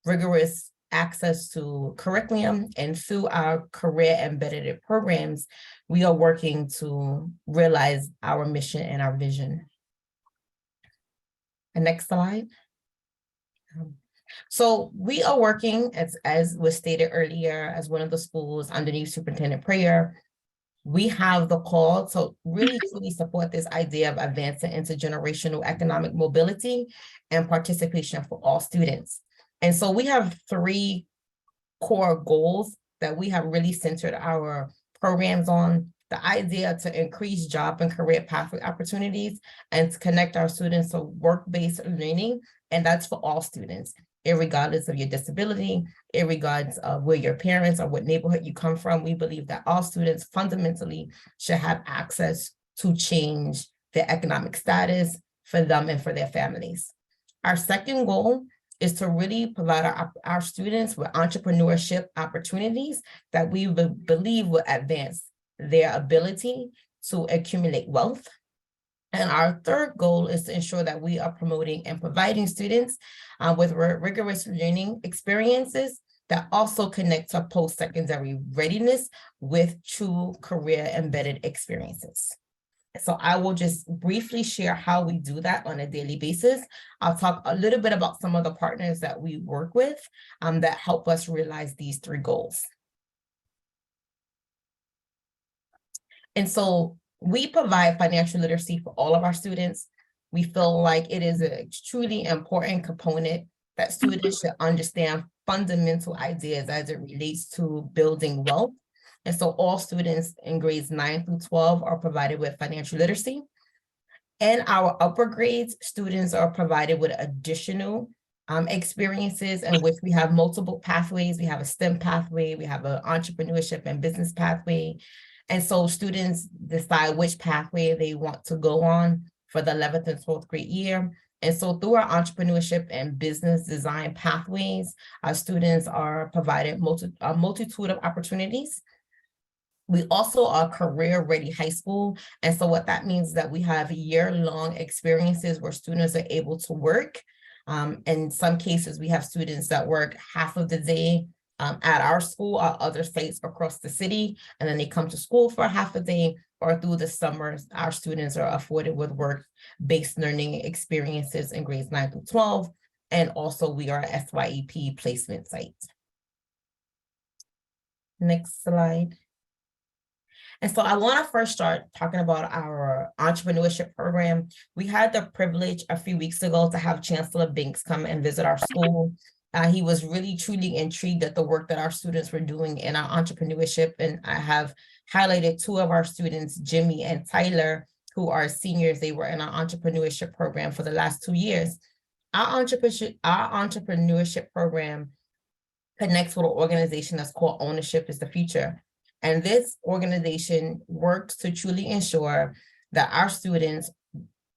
rigorous access to curriculum and through our career embedded programs, we are working to realize our mission and our vision. And next slide. So we are working, as was stated earlier, as one of the schools underneath Superintendent Prayer. We have the call to really truly support this idea of advancing intergenerational economic mobility and participation for all students. And so we have 3 core goals that we have really centered our programs on. The idea to increase job and career pathway opportunities and to connect our students to work-based learning, and that's for all students, irregardless of your disability, irregardless of where your parents or what neighborhood you come from. We believe that all students fundamentally should have access to change their economic status for them and for their families. Our second goal is to really provide our students with entrepreneurship opportunities that we believe will advance their ability to accumulate wealth. And our third goal is to ensure that we are promoting and providing students with rigorous learning experiences that also connect to post-secondary readiness with true career embedded experiences. So I will just briefly share how we do that on a daily basis. I'll talk a little bit about some of the partners that we work with that help us realize these 3 goals. And so we provide financial literacy for all of our students. We feel like it is a truly important component that students should understand fundamental ideas as it relates to building wealth. And so all students in grades 9 through 12 are provided with financial literacy. And our upper grades, students are provided with additional experiences in which we have multiple pathways. We have a STEM pathway, we have an entrepreneurship and business pathway. And so students decide which pathway they want to go on for the 11th and 12th grade year. And so through our entrepreneurship and business design pathways, our students are provided a multitude of opportunities. We also are career-ready high school. And so what that means is that we have year-long experiences where students are able to work. In some cases, we have students that work half of the day at our school or other sites across the city, and then they come to school for half a day, or through the summers, our students are afforded with work-based learning experiences in grades 9 through 12. And also we are a SYEP placement site. Next slide. And so I want to first start talking about our entrepreneurship program. We had the privilege a few weeks ago to have Chancellor Binks come and visit our school. He was really truly intrigued at the work that our students were doing in our entrepreneurship. And I have highlighted 2 of our students, Jimmy and Tyler, who are seniors. They were in our entrepreneurship program for the last 2 years. Our entrepreneurship program connects with an organization that's called Ownership is the Future. And this organization works to truly ensure that our students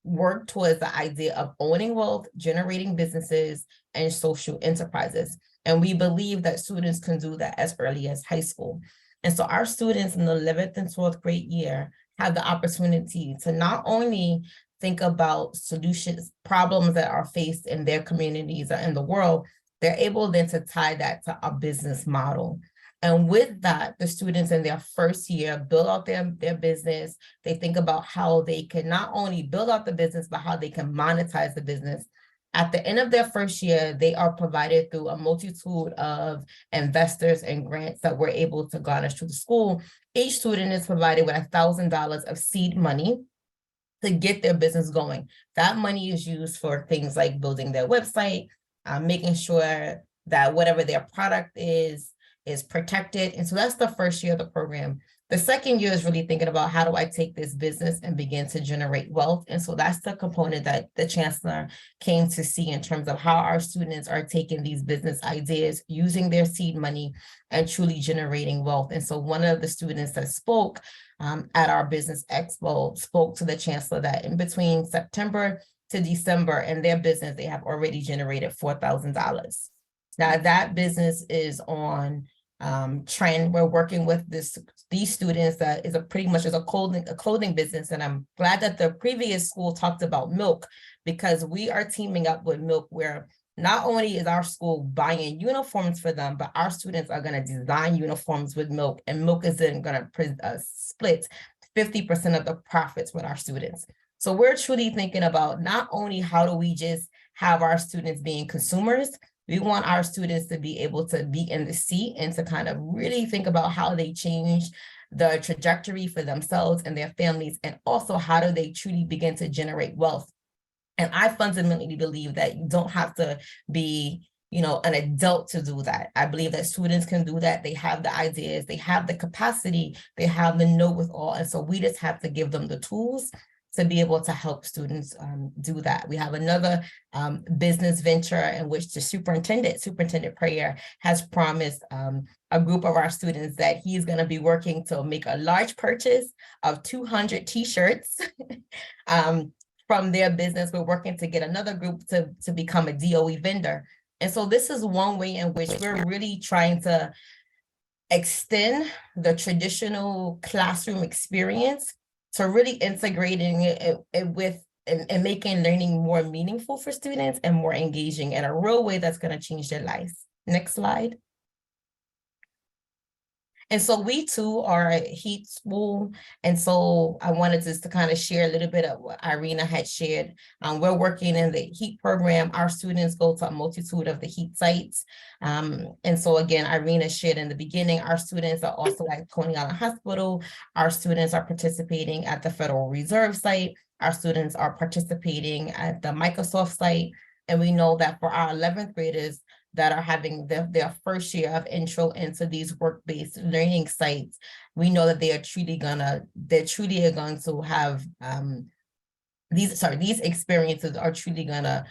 work towards the idea of owning wealth, generating businesses, and social enterprises. And we believe that students can do that as early as high school. And so our students in the 11th and 12th grade year have the opportunity to not only think about solutions, problems that are faced in their communities or in the world, they're able then to tie that to a business model. And with that, the students in their first year build out their business. They think about how they can not only build out the business, but how they can monetize the business. At the end of their first year, they are provided through a multitude of investors and grants that we're able to garnish to the school. Each student is provided with $1,000 of seed money to get their business going. That money is used for things like building their website, making sure that whatever their product is protected. And so that's the first year of the program. The second year is really thinking about how do I take this business and begin to generate wealth. And so that's the component that the chancellor came to see in terms of how our students are taking these business ideas, using their seed money and truly generating wealth. And so one of the students that spoke at our business expo spoke to the chancellor that in between September to December in their business, they have already generated $4,000. Now that business is on trend. We're working with these students that is pretty much a clothing business. And I'm glad that the previous school talked about Milk, because we are teaming up with Milk, where not only is our school buying uniforms for them, but our students are going to design uniforms with Milk, and Milk is then going to split 50% of the profits with our students. So we're truly thinking about not only how do we just have our students being consumers, we want our students to be able to be in the seat and to kind of really think about how they change the trajectory for themselves and their families, and also how do they truly begin to generate wealth. And I fundamentally believe that you don't have to be, an adult to do that. I believe that students can do that. They have the ideas, they have the capacity, they have the know-with-all. And so we just have to give them the tools to be able to help students do that. We have another business venture in which the Superintendent Prayer, has promised a group of our students that he's going to be working to make a large purchase of 200 t-shirts from their business. We're working to get another group to become a DOE vendor. And so this is one way in which we're really trying to extend the traditional classroom experience to really integrating it with and making learning more meaningful for students and more engaging in a real way that's going to change their lives. Next slide. And so we too are a HEAT school. And so I wanted just to kind of share a little bit of what Irina had shared. We're working in the HEAT program. Our students go to a multitude of the HEAT sites. And so again, Irina shared in the beginning, our students are also at Coney Island Hospital. Our students are participating at the Federal Reserve site. Our students are participating at the Microsoft site. And we know that for our 11th graders that are having their first year of intro into these work-based learning sites, we know that they are truly going to have these experiences are truly going to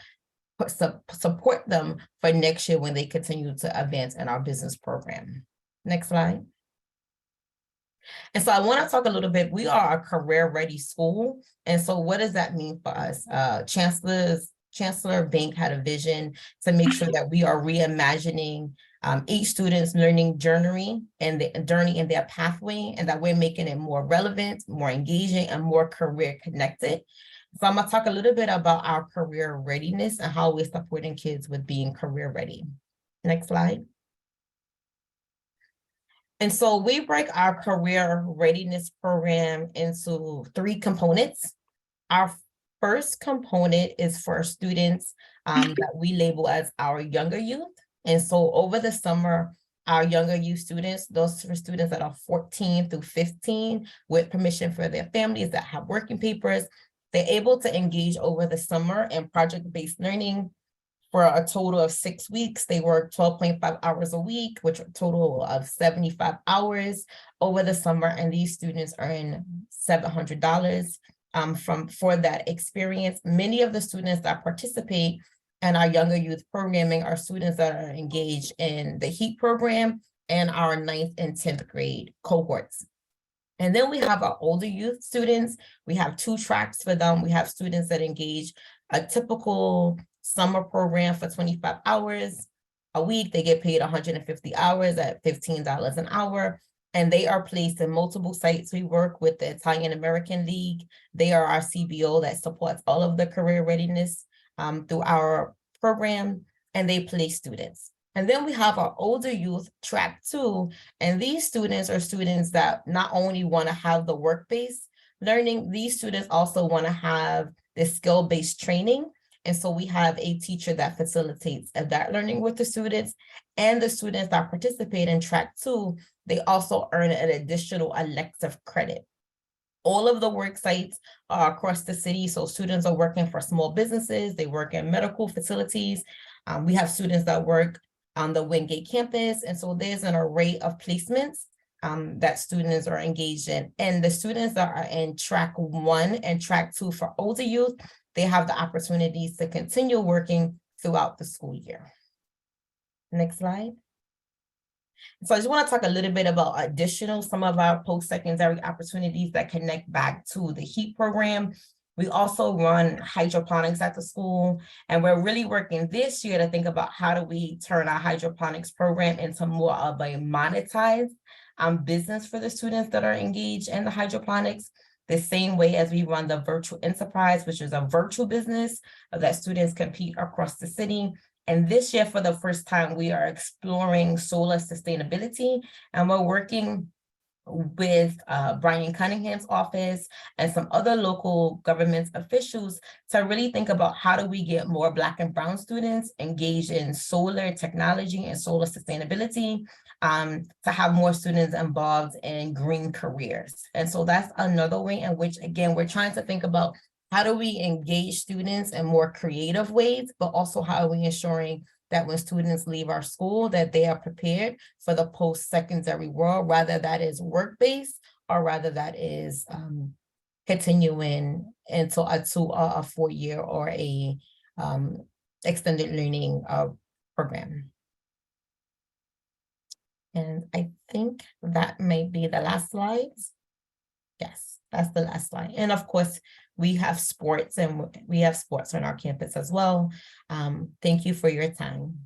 support them for next year when they continue to advance in our business program. Next slide. And so I want to talk a little bit, we are a career-ready school. And so what does that mean for us? Chancellor Bank had a vision to make sure that we are reimagining each student's learning journey and their pathway, and that we're making it more relevant, more engaging, and more career connected. So I'm going to talk a little bit about our career readiness and how we're supporting kids with being career ready. Next slide. And so we break our career readiness program into 3 components. Our first component is for students that we label as our younger youth. And so over the summer, our younger youth students, those are students that are 14 through 15 with permission for their families that have working papers, they're able to engage over the summer in project-based learning for a total of 6 weeks. They work 12.5 hours a week, which a total of 75 hours over the summer. And these students earn $700 for that experience. Many of the students that participate in our younger youth programming are students that are engaged in the HEAT program and our 9th and 10th grade cohorts. And then we have our older youth students. We have 2 tracks for them. We have students that engage a typical summer program for 25 hours a week. They get paid 150 hours at $15 an hour. And they are placed in multiple sites. We work with the Italian American League. They are our CBO that supports all of the career readiness through our program, and they place students. And then we have our older youth track 2, and these students are students that not only want to have the work-based learning, these students also want to have the skill-based training. And so we have a teacher that facilitates that learning with the students, and the students that participate in track 2, they also earn an additional elective credit. All of the work sites are across the city. So students are working for small businesses, they work in medical facilities. We have students that work on the Wingate campus. And so there's an array of placements that students are engaged in. And the students that are in track 1 and track 2 for older youth, they have the opportunities to continue working throughout the school year. Next slide. So I just want to talk a little bit about some of our post-secondary opportunities that connect back to the HEAP program. We also run hydroponics at the school, and we're really working this year to think about how do we turn our hydroponics program into more of a monetized business for the students that are engaged in the hydroponics, the same way as we run the virtual enterprise, which is a virtual business that students compete across the city. And this year, for the first time, we are exploring solar sustainability, and we're working with Brian Cunningham's office and some other local government officials to really think about how do we get more Black and Brown students engaged in solar technology and solar sustainability, to have more students involved in green careers. And so that's another way in which, again, we're trying to think about how do we engage students in more creative ways, but also how are we ensuring that when students leave our school, that they are prepared for the post-secondary world, whether that is work-based or rather that is continuing into a 4-year or a extended learning program. And I think that may be the last slide. Yes, that's the last slide. And of course, we have sports, and we have sports on our campus as well. Thank you for your time.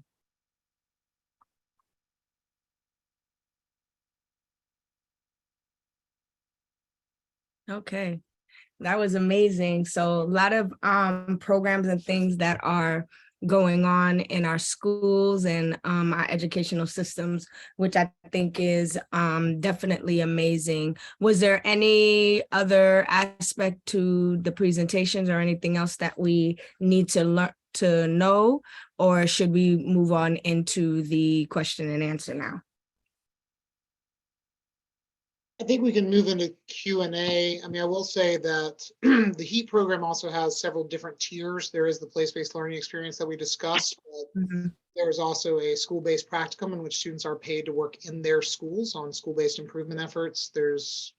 Okay, that was amazing. So a lot of programs and things that are going on in our schools and our educational systems, which I think is definitely amazing. Was there any other aspect to the presentations or anything else that we need to learn to know, or should we move on into the question and answer now? I think we can move into Q&A. I mean, I will say that the HEAP program also has several different tiers. There is the place-based learning experience that we discussed. But there's also a school-based practicum in which students are paid to work in their schools on school-based improvement efforts. There's,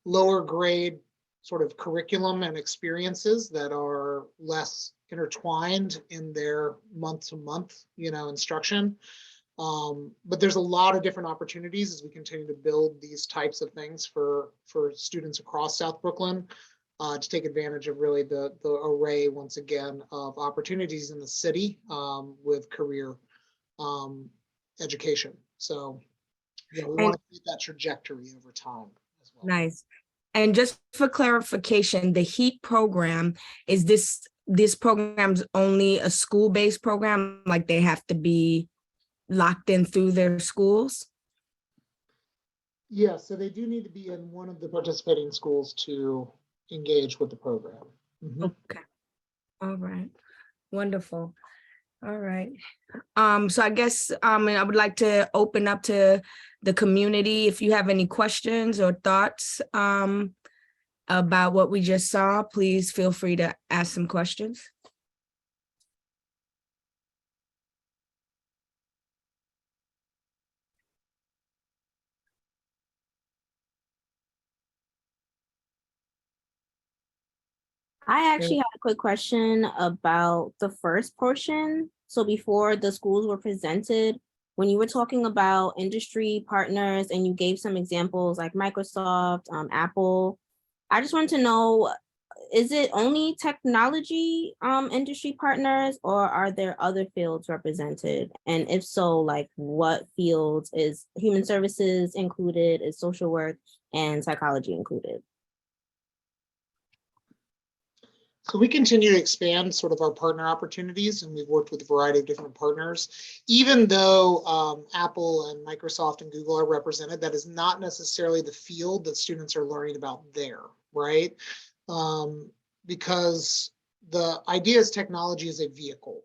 lower grade sort of curriculum and experiences that are less intertwined in their month-to-month, instruction. But there's a lot of different opportunities as we continue to build these types of things for students across South Brooklyn to take advantage of really the array, once again, of opportunities in the city with career education. So we want to keep that trajectory over time as well. Nice. And just for clarification, the HEAP program, is this program's only a school-based program, like they have to be locked in through their schools? Yeah, so they do need to be in one of the participating schools to engage with the program. Okay. All right. Wonderful. All right. So I guess I would like to open up to the community. If you have any questions or thoughts about what we just saw, please feel free to ask some questions. I actually had a quick question about the first portion. So before the schools were presented, when you were talking about industry partners and you gave some examples like Microsoft, Apple, I just wanted to know, is it only technology industry partners, or are there other fields represented? And if so, like what fields? Is human services included? Is social work and psychology included? So we continue to expand sort of our partner opportunities, and we've worked with a variety of different partners. Even though Apple and Microsoft and Google are represented, that is not necessarily the field that students are learning about there, right? Because the idea is technology is a vehicle,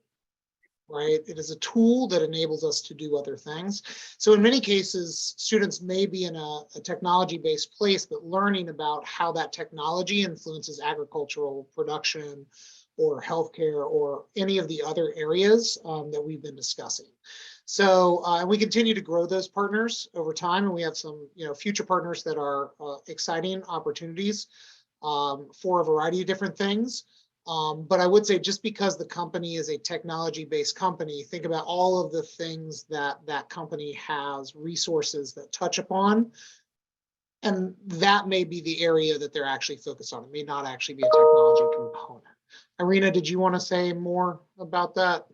right? It is a tool that enables us to do other things. So in many cases, students may be in a technology-based place, but learning about how that technology influences agricultural production or healthcare or any of the other areas that we've been discussing. So we continue to grow those partners over time, and we have some future partners that are exciting opportunities for a variety of different things. But I would say just because the company is a technology-based company, think about all of the things that that company has, resources that touch upon, and that may be the area that they're actually focused on. It may not actually be a technology component. Irina, did you want to say more about that?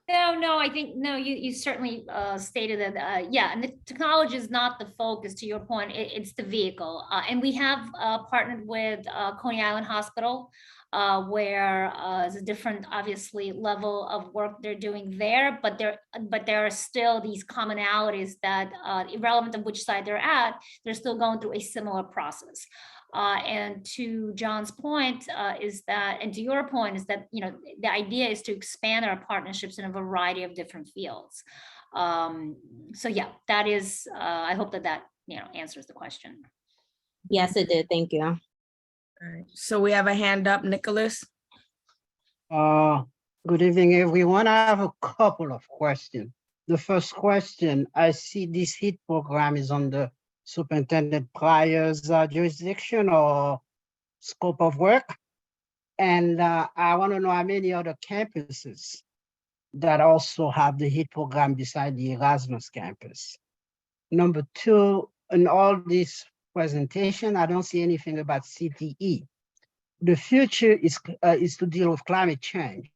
No, I think, no, you certainly stated that, yeah, and the technology is not the focus, to your point, it's the vehicle. And we have partnered with Coney Island Hospital, where it's a different, obviously, level of work they're doing there, but there are still these commonalities that, irrelevant of which side they're at, they're still going through a similar process. And to John's point is that, and to your point is that, the idea is to expand our partnerships in a variety of different fields. So yeah, that is, I hope that answers the question. Yes, it did. Thank you. All right. So we have a hand up, Nicholas. Good evening, everyone. I have a couple of questions. The first question, I see this HEAT program is on the Superintendent Pryor's jurisdiction or scope of work. And I want to know how many other campuses that also have the HEAT program beside the Erasmus campus. Number two, in all this presentation, I don't see anything about CTE. The future is to deal with climate change.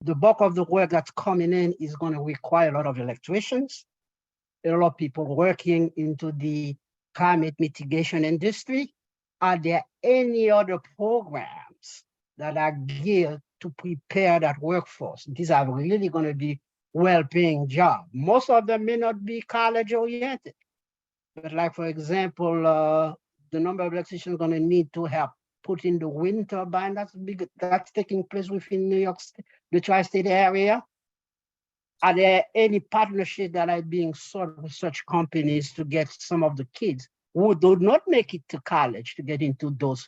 The bulk of the work that's coming in is going to require a lot of electricians, a lot of people working into the climate mitigation industry. Are there any other programs that are geared to prepare that workforce? These are really going to be well-paying jobs. Most of them may not be college-oriented, but like, for example, the number of electricians going to need to help put in the wind turbine that's taking place within New York State, the tri-state area. Are there any partnerships that are being sought with such companies to get some of the kids who do not make it to college to get into those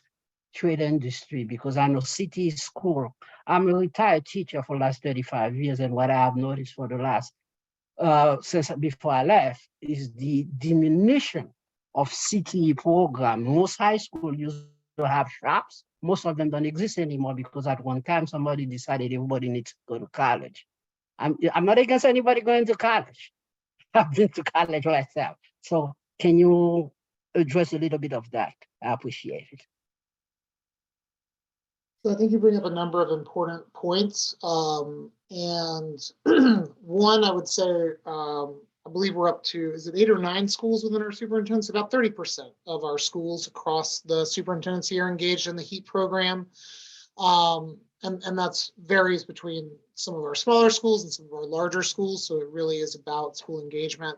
trade industry? Because I know city school, I'm a retired teacher for the last 35 years, and what I have noticed for the last, since before I left, is the diminution of CTE program. Most high school used to have shops. Most of them don't exist anymore because at one time somebody decided everybody needs to go to college. I'm not against anybody going to college. I've been to college myself. So can you address a little bit of that? I appreciate it. So I think you bring up a number of important points. And one, I would say, I believe we're up to, is it 8 or 9 schools within our superintendents? About 30% of our schools across the superintendency are engaged in the HEAT program. And that's varies between some of our smaller schools and some of our larger schools. So it really is about school engagement.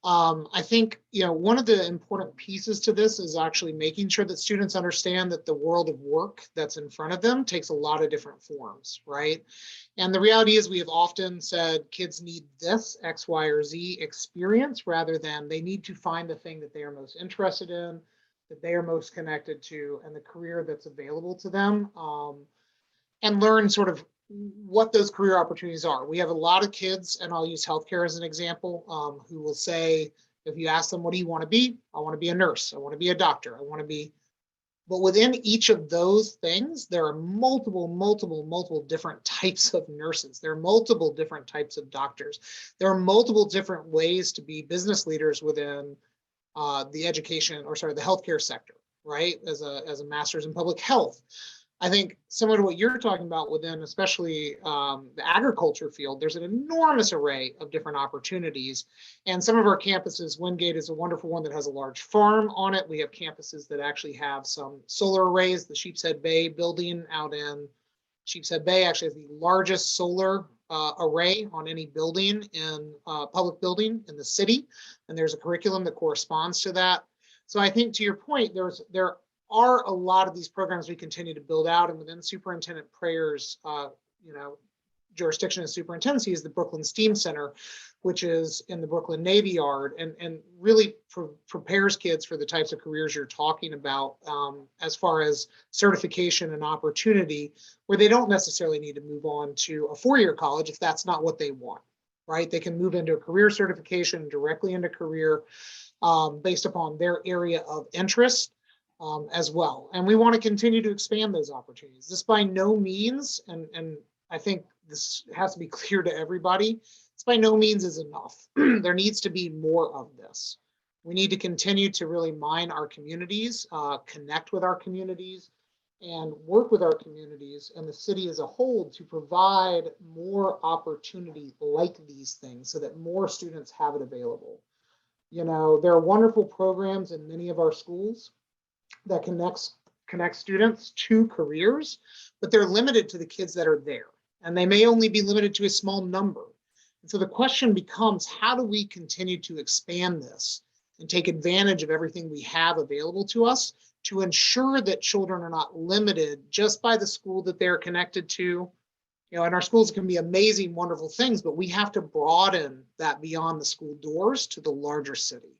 I think, one of the important pieces to this is actually making sure that students understand that the world of work that's in front of them takes a lot of different forms, right? And the reality is we have often said kids need this X, Y, or Z experience rather than they need to find the thing that they are most interested in, that they are most connected to, and the career that's available to them. And learn sort of what those career opportunities are. We have a lot of kids, and I'll use healthcare as an example, who will say, if you ask them, what do you want to be? I want to be a nurse. I want to be a doctor. I want to be, but within each of those things, there are multiple different types of nurses. There are multiple different types of doctors. There are multiple different ways to be business leaders within the education, or sorry, the healthcare sector, right? As a master's in public health. I think similar to what you're talking about within, especially the agriculture field, there's an enormous array of different opportunities. And some of our campuses, Wingate is a wonderful one that has a large farm on it. We have campuses that actually have some solar arrays. The Sheepshead Bay building out in Sheepshead Bay actually has the largest solar array on any building in public building in the city. And there's a curriculum that corresponds to that. So I think to your point, there are a lot of these programs we continue to build out, and within Superintendent Prayer's jurisdiction and superintendency is the Brooklyn STEAM Center, which is in the Brooklyn Navy Yard, and really prepares kids for the types of careers you're talking about, as far as certification and opportunity, where they don't necessarily need to move on to a four-year college if that's not what they want, right? They can move into a career certification, directly into career, based upon their area of interest. As well. And we want to continue to expand those opportunities. This by no means, and I think this has to be clear to everybody, this by no means is enough. There needs to be more of this. We need to continue to really mine our communities, connect with our communities, and work with our communities and the city as a whole to provide more opportunity like these things so that more students have it available. You know, there are wonderful programs in many of our schools that connect students to careers, but they're limited to the kids that are there. And they may only be limited to a small number. And so the question becomes, how do we continue to expand this and take advantage of everything we have available to us to ensure that children are not limited just by the school that they're connected to? You know, and our schools can be amazing, wonderful things, but we have to broaden that beyond the school doors to the larger city.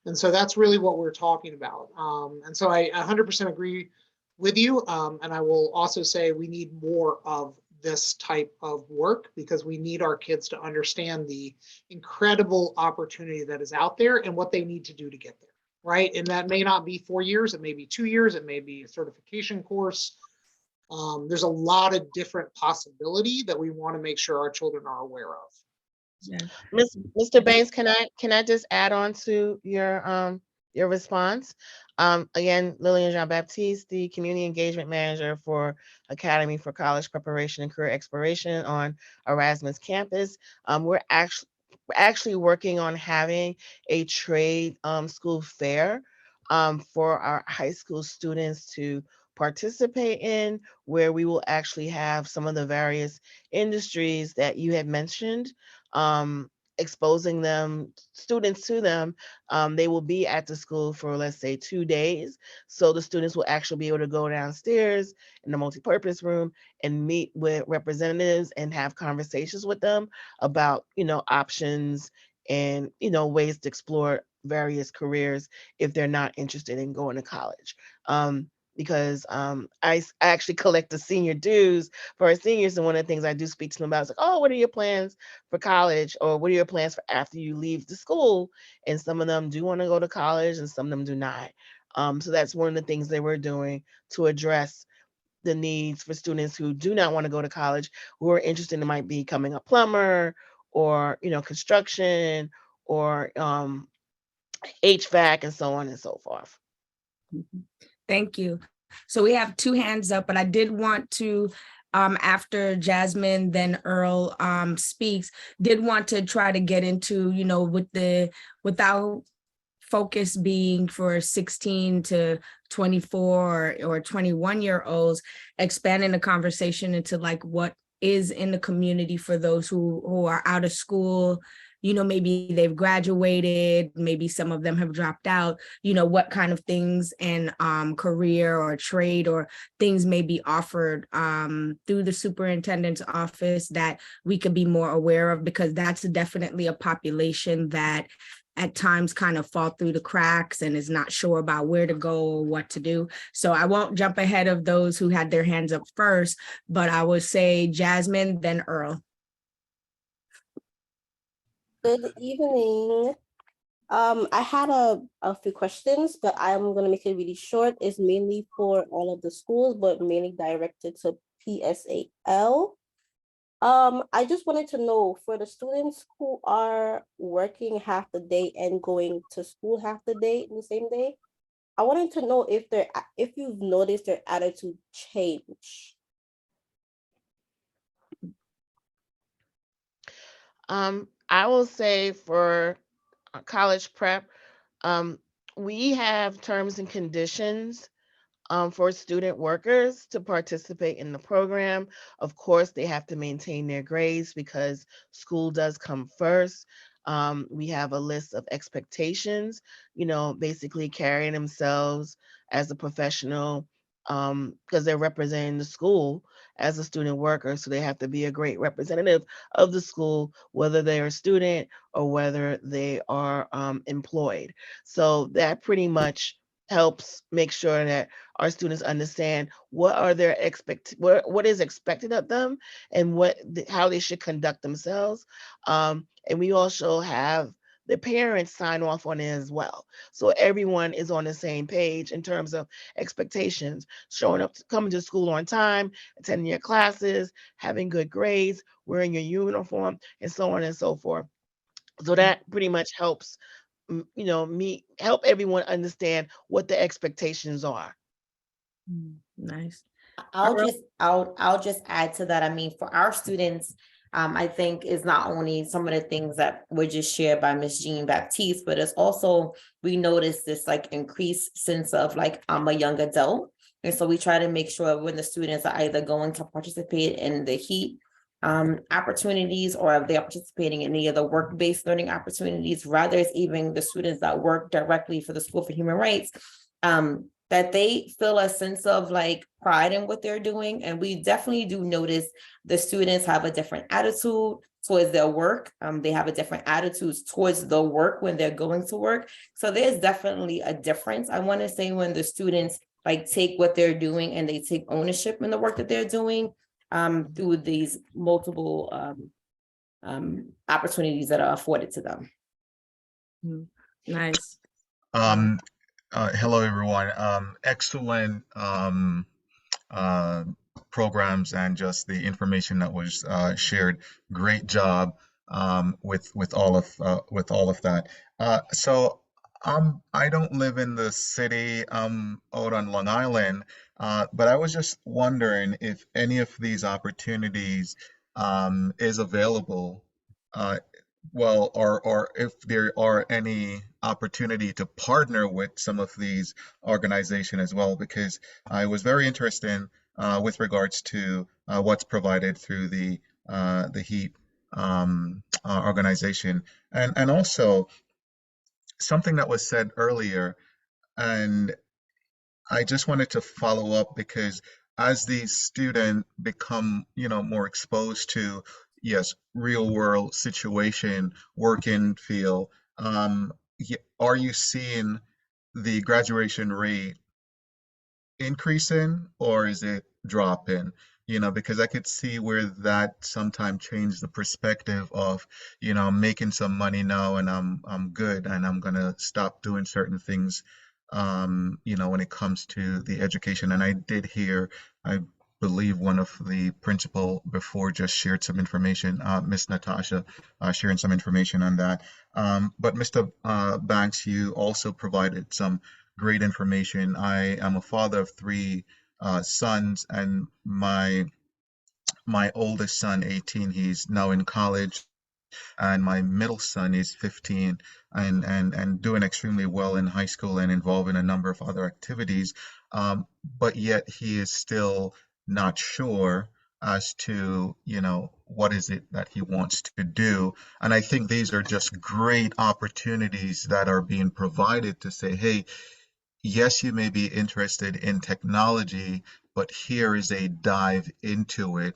And so that's really what we're talking about. And so I 100% agree with you. And I will also say we need more of this type of work because we need our kids to understand the incredible opportunity that is out there and what they need to do to get there, right? And that may not be 4 years, it may be 2 years, it may be a certification course. There's a lot of different possibility that we want to make sure our children are aware of. Yeah. Mr. Banks, can I just add on to your response? Again, Lillian Jean-Baptiste, the Community Engagement Manager for Academy for College Preparation and Career Exploration on Erasmus campus. We're actually working on having a trade school fair for our high school students to participate in, where we will actually have some of the various industries that you had mentioned, exposing students to them. They will be at the school for, let's say, 2 days. So the students will actually be able to go downstairs in the multipurpose room and meet with representatives and have conversations with them about, options and, ways to explore various careers if they're not interested in going to college. Because I actually collect the senior dues for our seniors. And one of the things I do speak to them about is like, oh, what are your plans for college? Or what are your plans for after you leave the school? And some of them do want to go to college and some of them do not. So that's one of the things that we're doing to address the needs for students who do not want to go to college, who are interested in might be becoming a plumber or, construction or HVAC and so on and so forth. Thank you. So we have 2 hands up, but I did want to, after Jasmine, then Earl speaks, did want to try to get into, without focus being for 16 to 24 or 21-year-olds, expanding the conversation into like what is in the community for those who are out of school. Maybe they've graduated, maybe some of them have dropped out, what kind of things and career or trade or things may be offered through the superintendent's office that we could be more aware of, because that's definitely a population that at times kind of fall through the cracks and is not sure about where to go or what to do. So I won't jump ahead of those who had their hands up first, but I would say Jasmine, then Earl. Good evening. I had a few questions, but I'm going to make it really short. It's mainly for all of the schools, but mainly directed to PSAL. I just wanted to know, for the students who are working half the day and going to school half the day in the same day, I wanted to know if you've noticed their attitude change. I will say for college prep, we have terms and conditions for student workers to participate in the program. Of course, they have to maintain their grades because school does come first. We have a list of expectations, basically carrying themselves as a professional because they're representing the school as a student worker. So they have to be a great representative of the school, whether they're a student or whether they are employed. So that pretty much helps make sure that our students understand what are their what is expected of them and how they should conduct themselves. And we also have the parents sign off on it as well. So everyone is on the same page in terms of expectations, showing up, coming to school on time, attending your classes, having good grades, wearing your uniform, and so on and so forth. So that pretty much helps, help everyone understand what the expectations are. Nice. I'll just add to that. I mean, for our students, I think is not only some of the things that were just shared by Ms. Jean Baptiste, but it's also, we notice this like increased sense of like, I'm a young adult. And so we try to make sure when the students are either going to participate in the HEAP opportunities, or if they are participating in any of the work-based learning opportunities, rather it's even the students that work directly for the School for Human Rights, that they feel a sense of like pride in what they're doing. And we definitely do notice the students have a different attitude towards their work. They have a different attitude towards the work when they're going to work. So there's definitely a difference. I want to say when the students like take what they're doing and they take ownership in the work that they're doing through these multiple opportunities that are afforded to them. Nice. Hello, everyone. Excellent programs and just the information that was shared. Great job with all of that. So I don't live in the city. I'm out on Long Island, but I was just wondering if any of these opportunities is available. Well, or if there are any opportunity to partner with some of these organizations as well, because I was very interested with regards to what's provided through the HEAP organization, and also something that was said earlier, and I just wanted to follow up because as these students become, more exposed to, yes, real world situation, working field, are you seeing the graduation rate increasing or is it dropping? Because I could see where that sometimes changed the perspective of, making some money now and I'm good and I'm gonna stop doing certain things, when it comes to the education. And I did hear, I believe one of the principal before just shared some information, Miss Natasha, sharing some information on that. But Mr. Banks, you also provided some great information. I am a father of 3 sons, and my oldest son, 18, he's now in college, and my middle son is 15 and doing extremely well in high school and involved in a number of other activities. But yet he is still not sure as to, what is it that he wants to do. And I think these are just great opportunities that are being provided to say, hey, yes, you may be interested in technology, but here is a dive into it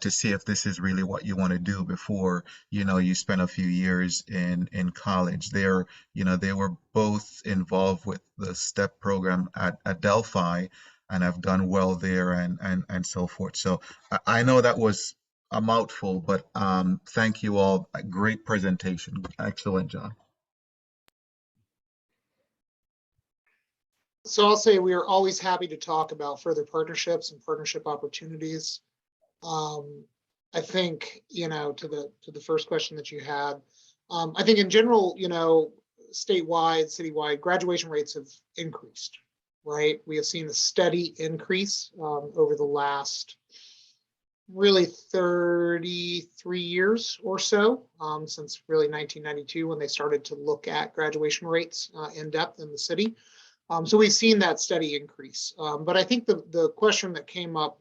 to see if this is really what you want to do before, you spend a few years in college. They were both involved with the STEP program at Delphi and have done well there and so forth. So I know that was a mouthful, but thank you all. A great presentation. Excellent job. So I'll say we are always happy to talk about further partnerships and partnership opportunities. I think, to the first question that you had, I think in general, statewide, citywide, graduation rates have increased, right? We have seen a steady increase over the last really 33 years or so, since really 1992 when they started to look at graduation rates in depth in the city. So we've seen that steady increase. But I think the question that came up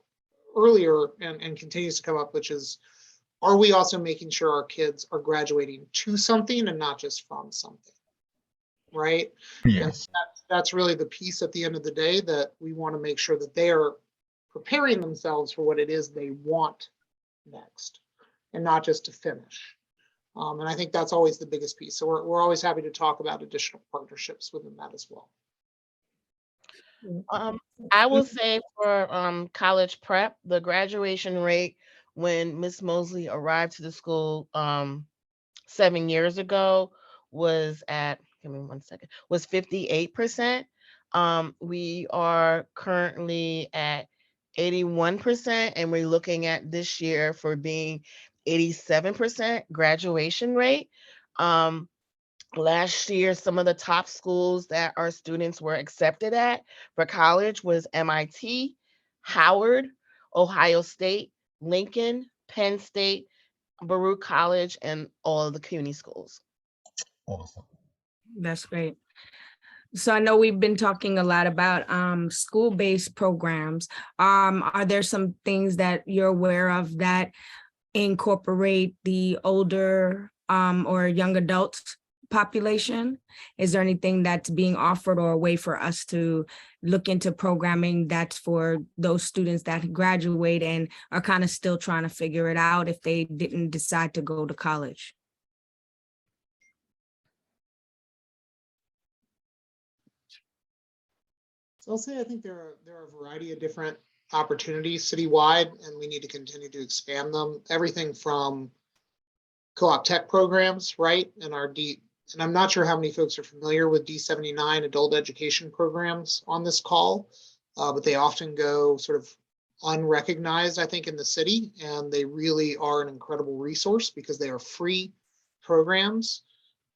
earlier and continues to come up, which is, are we also making sure our kids are graduating to something and not just from something, right? Yes. And that's really the piece at the end of the day, that we want to make sure that they are preparing themselves for what it is they want next and not just to finish. And I think that's always the biggest piece. So we're always happy to talk about additional partnerships within that as well. I will say for college prep, the graduation rate when Miss Mosley arrived to the school 7 years ago was at, give me 1 second, was 58%. We are currently at 81%, and we're looking at this year for being 87% graduation rate. Last year, some of the top schools that our students were accepted at for college was MIT, Howard, Ohio State, Lincoln, Penn State, Baruch College, and all of the CUNY schools. Awesome. That's great. So I know we've been talking a lot about school-based programs. Are there some things that you're aware of that incorporate the older or young adults population? Is there anything that's being offered or a way for us to look into programming that's for those students that graduate and are kind of still trying to figure it out if they didn't decide to go to college? So I'll say I think there are a variety of different opportunities citywide, and we need to continue to expand them. Everything from co-op tech programs, right? And and I'm not sure how many folks are familiar with D79 adult education programs on this call, but they often go sort of unrecognized, I think, in the city, and they really are an incredible resource because they are free programs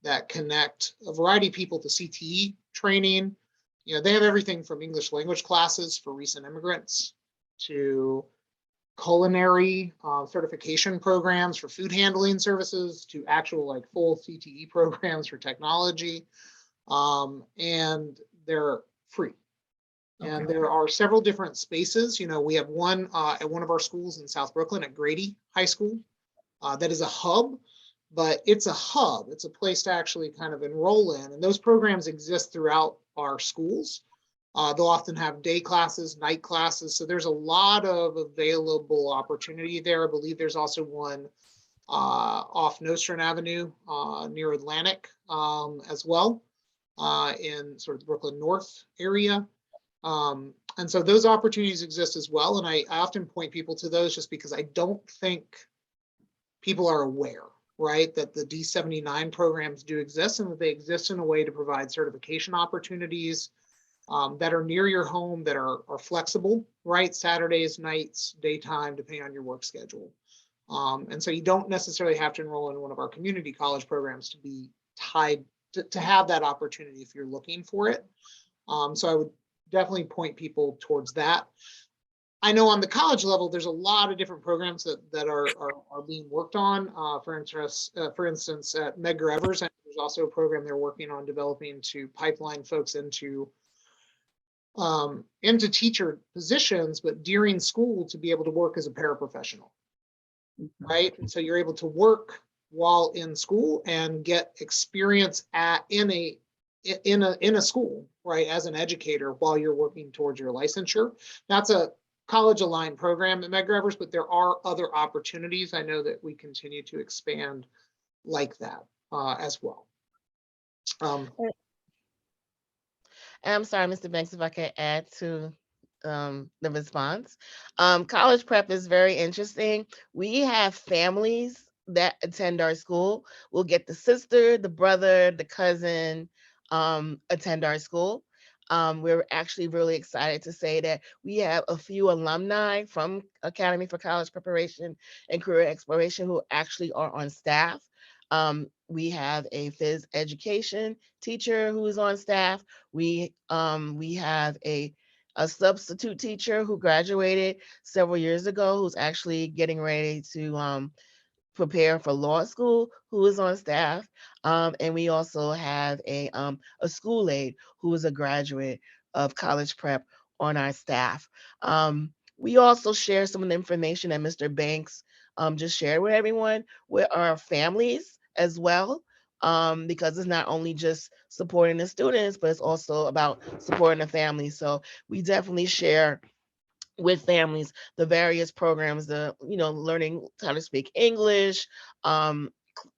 that connect a variety of people to CTE training. You know, they have everything from English language classes for recent immigrants to culinary certification programs for food handling services to actual like full CTE programs for technology. And they're free. And there are several different spaces. You know, we have one at one of our schools in South Brooklyn at Grady High School that is a hub, but it's a hub. It's a place to actually kind of enroll in. And those programs exist throughout our schools. They'll often have day classes, night classes. So there's a lot of available opportunity there. I believe there's also one off Nostrand Avenue near Atlantic as well in sort of the Brooklyn North area. And so those opportunities exist as well. And I often point people to those just because I don't think people are aware, right, that the D79 programs do exist and that they exist in a way to provide certification opportunities that are near your home, that are flexible, right? Saturdays, nights, daytime, depending on your work schedule. And so you don't necessarily have to enroll in one of our community college programs to be tied to have that opportunity if you're looking for it. So I would definitely point people towards that. I know on the college level, there's a lot of different programs that are being worked on. For instance, at Medgar Evers, there's also a program they're working on developing to pipeline folks into teacher positions, but during school to be able to work as a paraprofessional, right? And so you're able to work while in school and get experience in a school, right, as an educator while you're working towards your licensure. That's a college aligned program at Medgar Evers, but there are other opportunities I know that we continue to expand like that as well. I'm sorry, Mr. Banks, if I could add to the response. College prep is very interesting. We have families that attend our school. We'll get the sister, the brother, the cousin attend our school. We're actually really excited to say that we have a few alumni from Academy for College Preparation and Career Exploration who actually are on staff. We have a phys education teacher who is on staff. We have a substitute teacher who graduated several years ago, who's actually getting ready to prepare for law school, who is on staff. And we also have a school aide who is a graduate of college prep on our staff. We also share some of the information that Mr. Banks just shared with everyone with our families as well, because it's not only just supporting the students, but it's also about supporting the families. So we definitely share with families the various programs, the learning how to speak English,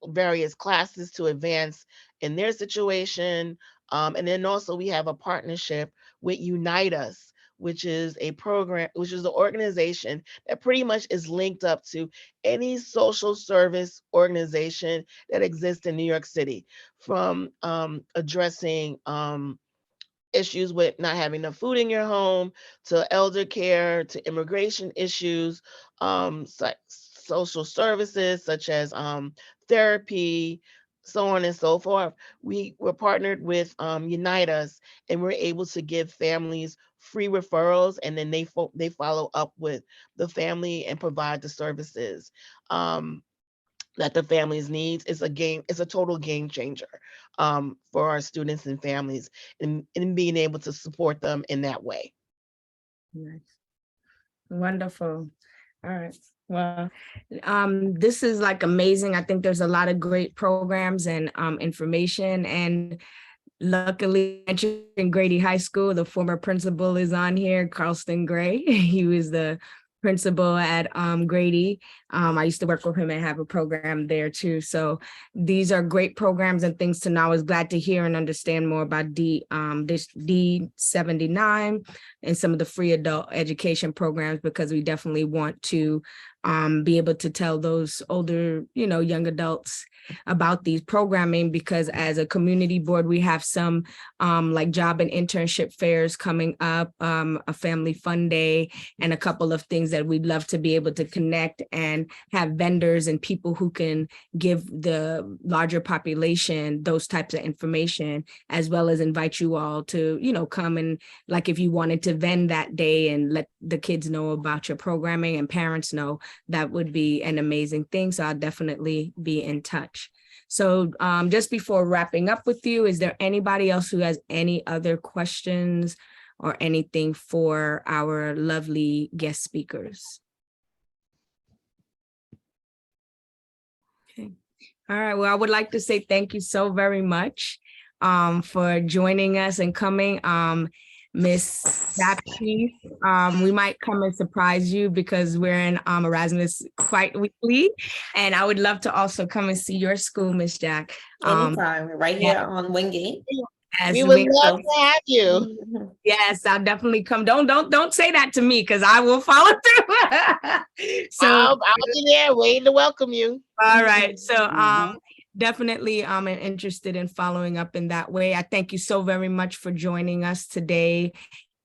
various classes to advance in their situation. And then also we have a partnership with Unite Us, which is a program, which is an organization that pretty much is linked up to any social service organization that exists in New York City, from addressing issues with not having enough food in your home, to elder care, to immigration issues, social services such as therapy, so on and so forth. We were partnered with Unite Us, and we're able to give families free referrals, and then they follow up with the family and provide the services that the families needs. It's a total game changer for our students and families, and being able to support them in that way. Nice. Wonderful. All right. Well, this is like amazing. I think there's a lot of great programs and information, and luckily in Grady High School, the former principal is on here, Carlston Gray. He was the principal at Grady. I used to work with him and have a program there too. So these are great programs and things to know. I was glad to hear and understand more about this D79 and some of the free adult education programs, because we definitely want to be able to tell those older, young adults about these programming, because as a community board, we have some like job and internship fairs coming up, a family fun day, and a couple of things that we'd love to be able to connect and have vendors and people who can give the larger population those types of information, as well as invite you all to, come and, like, if you wanted to vend that day and let the kids know about your programming and parents know, that would be an amazing thing. So I'll definitely be in touch. So just before wrapping up with you, is there anybody else who has any other questions or anything for our lovely guest speakers? Okay. All right. Well, I would like to say thank you so very much for joining us and coming. Miss Baptiste, we might come and surprise you because we're in Erasmus quite weekly, and I would love to also come and see your school, Miss Jack. Anytime, right here on Wingate. Yes, We would love to have you. Yes, I'll definitely come. Don't say that to me, because I will follow through. So I'll be there waiting to welcome you. All right. So definitely I'm interested in following up in that way. I thank you so very much for joining us today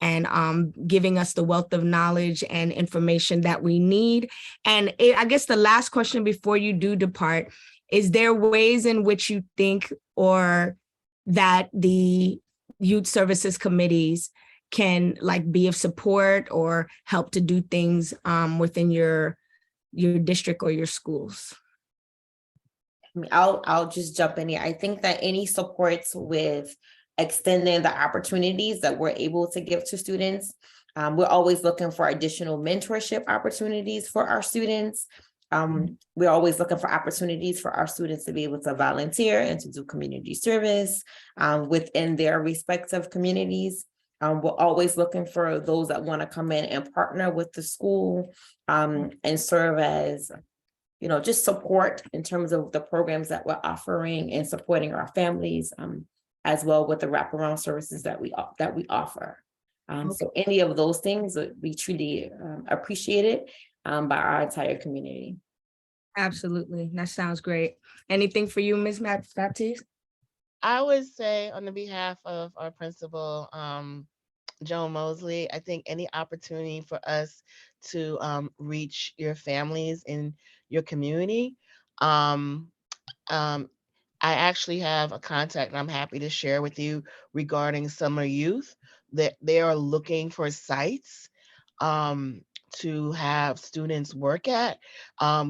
and giving us the wealth of knowledge and information that we need. And I guess the last question before you do depart, is there ways in which you think or that the youth services committees can be of support or help to do things within your district or your schools? I'll just jump in here. I think that any supports with extending the opportunities that we're able to give to students, we're always looking for additional mentorship opportunities for our students. We're always looking for opportunities for our students to be able to volunteer and to do community service within their respective communities. We're always looking for those that want to come in and partner with the school and serve as just support in terms of the programs that we're offering and supporting our families, as well with the wraparound services that we offer. So any of those things would be truly appreciated by our entire community. Absolutely. That sounds great. Anything for you, Ms. Baptiste? I would say, on the behalf of our principal, Joan Mosley, I think any opportunity for us to reach your families in your community, I actually have a contact and I'm happy to share with you regarding summer youth that they are looking for sites to have students work at.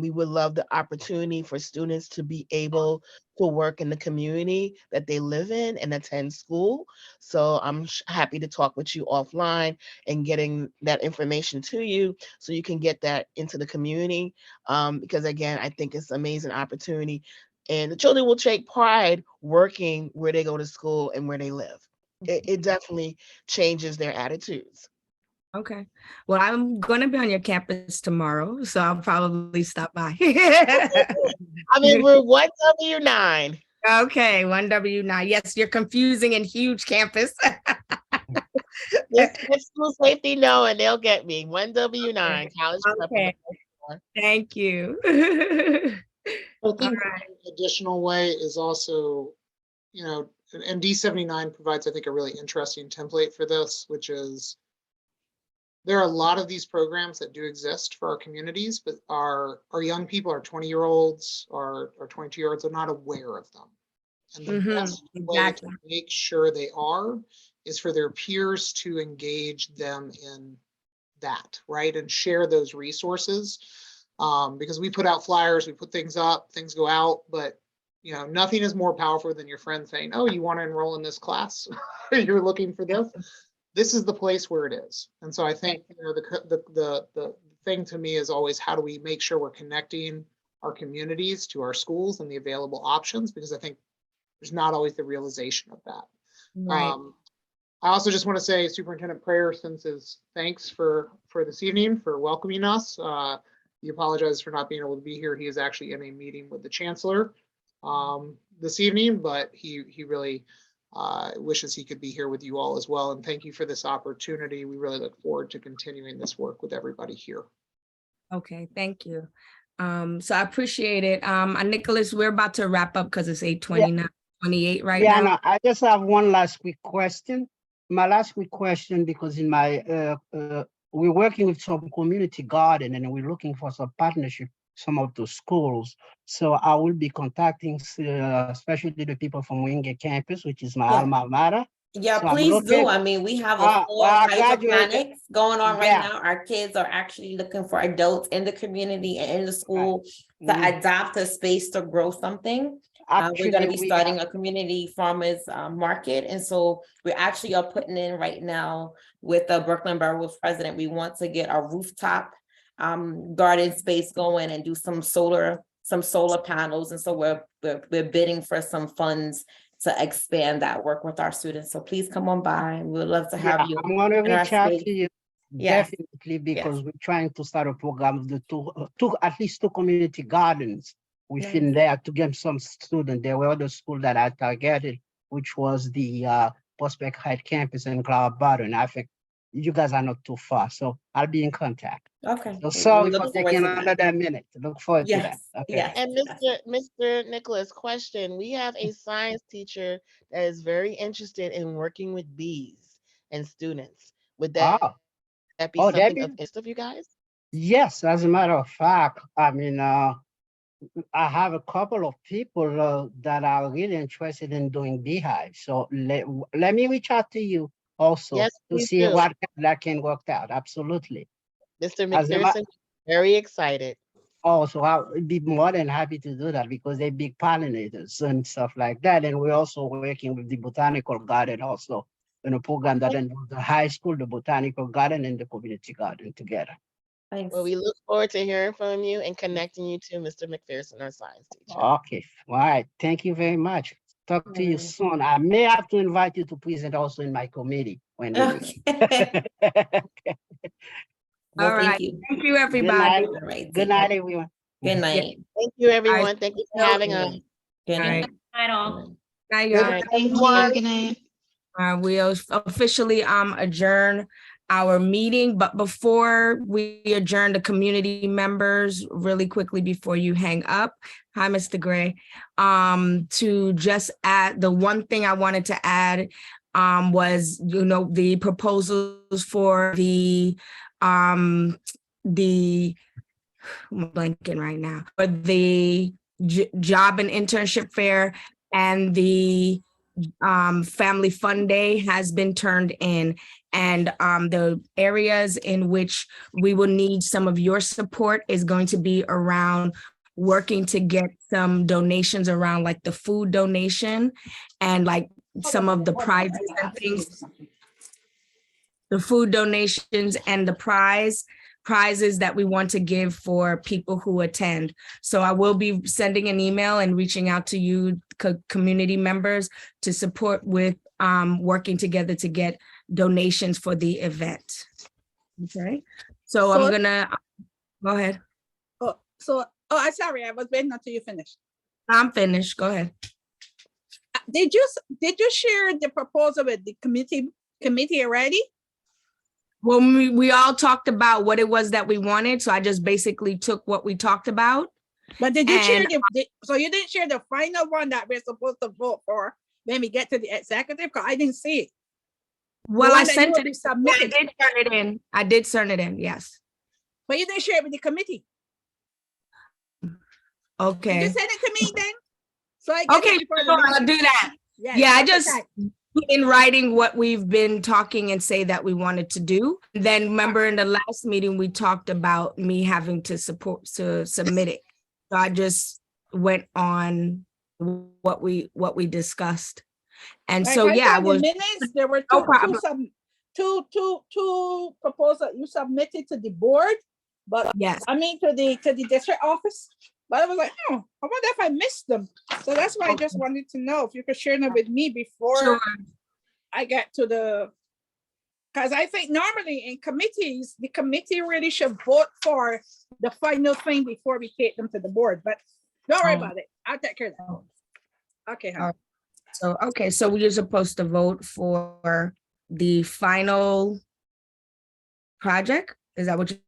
We would love the opportunity for students to be able to work in the community that they live in and attend school. So I'm happy to talk with you offline and getting that information to you so you can get that into the community. Because again, I think it's an amazing opportunity. And the children will take pride working where they go to school and where they live. It definitely changes their attitudes. Okay. Well, I'm going to be on your campus tomorrow, so I'll probably stop by. I'm in room 1W9. Okay, 1W9. Yes, you're confusing and huge campus. Just let school safety know and they'll get me. 1W9, college prep. Okay. Thank you. I think an additional way is also, you know, and D79 provides, I think, a really interesting template for this, which is there are a lot of these programs that do exist for our communities, but our young people, our 20-year-olds, our 22-year-olds are not aware of them. And the best way to make sure they are is for their peers to engage them in that, right? And share those resources. Because we put out flyers, we put things up, things go out, but you know, nothing is more powerful than your friend saying, oh, you want to enroll in this class? You're looking for this? This is the place where it is. And so I think, you know, the thing to me is always, how do we make sure we're connecting our communities to our schools and the available options? Because I think there's not always the realization of that. Right. I also just want to say Superintendent Prayer sends his thanks for this evening, for welcoming us. He apologizes for not being able to be here. He is actually in a meeting with the Chancellor this evening, but he really wishes he could be here with you all as well. And thank you for this opportunity. We really look forward to continuing this work with everybody here. Okay, thank you. So I appreciate it. Nicholas, we're about to wrap up because it's 8:29, 28 right now. No, I just have one last quick question. My last quick question, because in my we're working with some community garden and we're looking for some partnership, some of the schools. So I will be contacting especially the people from Wingate campus, which is my alma mater. Yeah, So please do. I mean, we have a full hydroponics going on right now. Our kids are actually looking for adults in the community and in the school to adopt a space to grow something. We're going to be starting a community farmers market. And so we actually are putting in right now with the Brooklyn Borough President. We want to get a rooftop garden space going and do some solar panels. And so we're bidding for some funds to expand that work with our students. So please come on by. We would love to have you. I'm going to reach out to you. Yes. Definitely, because we're trying to start a program of the at least two community gardens within there to get some students. There were other schools that I targeted, which was the Prospect Heights campus in Cloud Barton. I think you guys are not too far, so I'll be in contact. Okay. So sorry for taking another minute. Look forward to that. Okay. And Mr. Nicholas, question: we have a science teacher that is very interested in working with bees and students. Would that be something of interest of you guys? Yes, as a matter of fact, I mean, I have a couple of people that are really interested in doing beehives. So let me reach out to you also to see what that can work out. Absolutely. Mr. McPherson, very excited. Oh, so I'll be more than happy to do that because they're big pollinators and stuff like that. And we're also working with the botanical garden also in a program that involves the high school, the botanical garden, and the community garden together. Thanks. Well, we look forward to hearing from you and connecting you to Mr. McPherson, our science teacher. Okay, all right. Thank you very much. Talk to you soon. I may have to invite you to present also in my committee. When All right. Thank you, everybody. Good night, everyone. Good night. Thank you, everyone. Thank you for having us. Good night. Good night, all. Night, Good y'all. night. Good night. We'll officially adjourn our meeting, but before we adjourn, the community members, really quickly before you hang up, hi, Mr. Gray, to just add, the one thing I wanted to add was, you know, the proposals for I'm blanking right now, but the job and internship fair and the family fun day has been turned in. And the areas in which we will need some of your support is going to be around working to get some donations around like the food donation and like some of the prizes and things. The food donations and the prizes that we want to give for people who attend. So I will be sending an email and reaching out to you, community members, to support with working together to get donations for the event. Okay, so I'm gonna, go ahead. I'm sorry, I was waiting until you finished. I'm finished, go ahead. Did you share the proposal with the committee already? Well, we all talked about what it was that we wanted, so I just basically took what we talked about. But did you share so you didn't share the final one that we're supposed to vote for when we get to the executive? Because I didn't see it. Well, I sent it. I did turn it in. I did turn it in, yes. But you didn't share it with the committee. Okay. Did you send it to me then? So I get Okay, it before the sure, I'll meeting. do that. Yes, Yeah, I okay, just thanks. put in writing what we've been talking and say that we wanted to do. Then remember in the last meeting, we talked about me having to submit it. So I just went on what we discussed. And Like, so, I yeah, I saw the was. minutes, there were No problem. two proposals you submitted to the board, but yes, I mean to the district office. But I was like, oh, I wonder if I missed them. So that's why I just wanted to know if you could share them with me before Sure. I get to the, because I think normally in committees, the committee really should vote for the final thing before we take them to the board, but don't worry about it. I'll take care of that. Okay, honey. So, okay, so we're supposed to vote for the final project? Is that what you?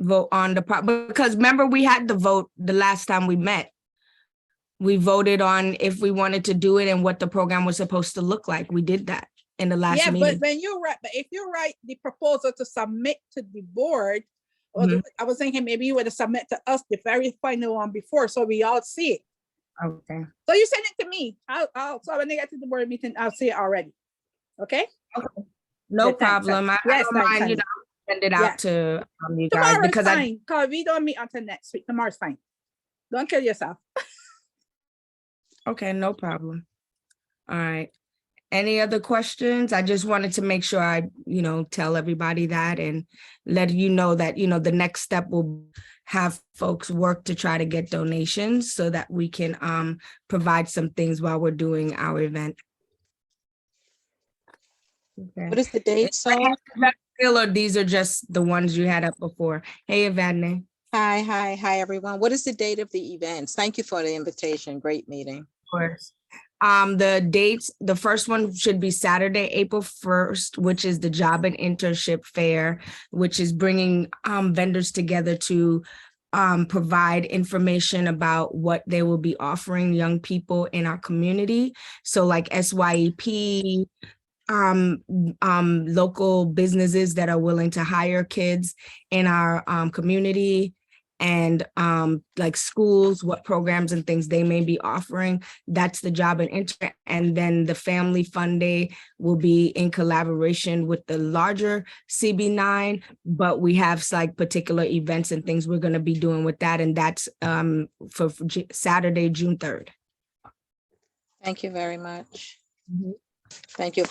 Vote on the, because remember we had the vote the last time we met. We voted on if we wanted to do it and what the program was supposed to look like. We did that in the last Yeah, meeting. but when you write, but if you write the proposal to submit to the board, or Mhm. I was thinking maybe you would have submit to us the very final one before, so we all see it. Okay. So you send it to me. So when I get to the board meeting, I'll see it already. Okay? No Yeah, thanks, problem. thanks. I Yes, don't thanks, mind, honey. you know, send it Yeah. out to you guys Tomorrow's because fine, because we don't meet until next week. Tomorrow's fine. Don't kill yourself. Okay, no problem. All right. Any other questions? I just wanted to make sure I, you know, tell everybody that and let you know that, you know, the next step will have folks work to try to get donations so that we can provide some things while we're doing our event. Okay. What is the date, so? Or these are just the ones you had up before. Hey, Evadne. Hi, everyone. What is the date of the events? Thank you for the invitation. Great meeting. Of course. The dates, the first one should be Saturday, April 1st, which is the Job and Internship Fair, which is bringing vendors together to provide information about what they will be offering young people in our community. So like SYEP, local businesses that are willing to hire kids in our community, and like schools, what programs and things they may be offering. That's the Job and Intern. And then the Family Fun Day will be in collaboration with the larger CB9, but we have like particular events and things we're going to be doing with that. And that's for Saturday, June 3rd. Thank you very much. Thank you.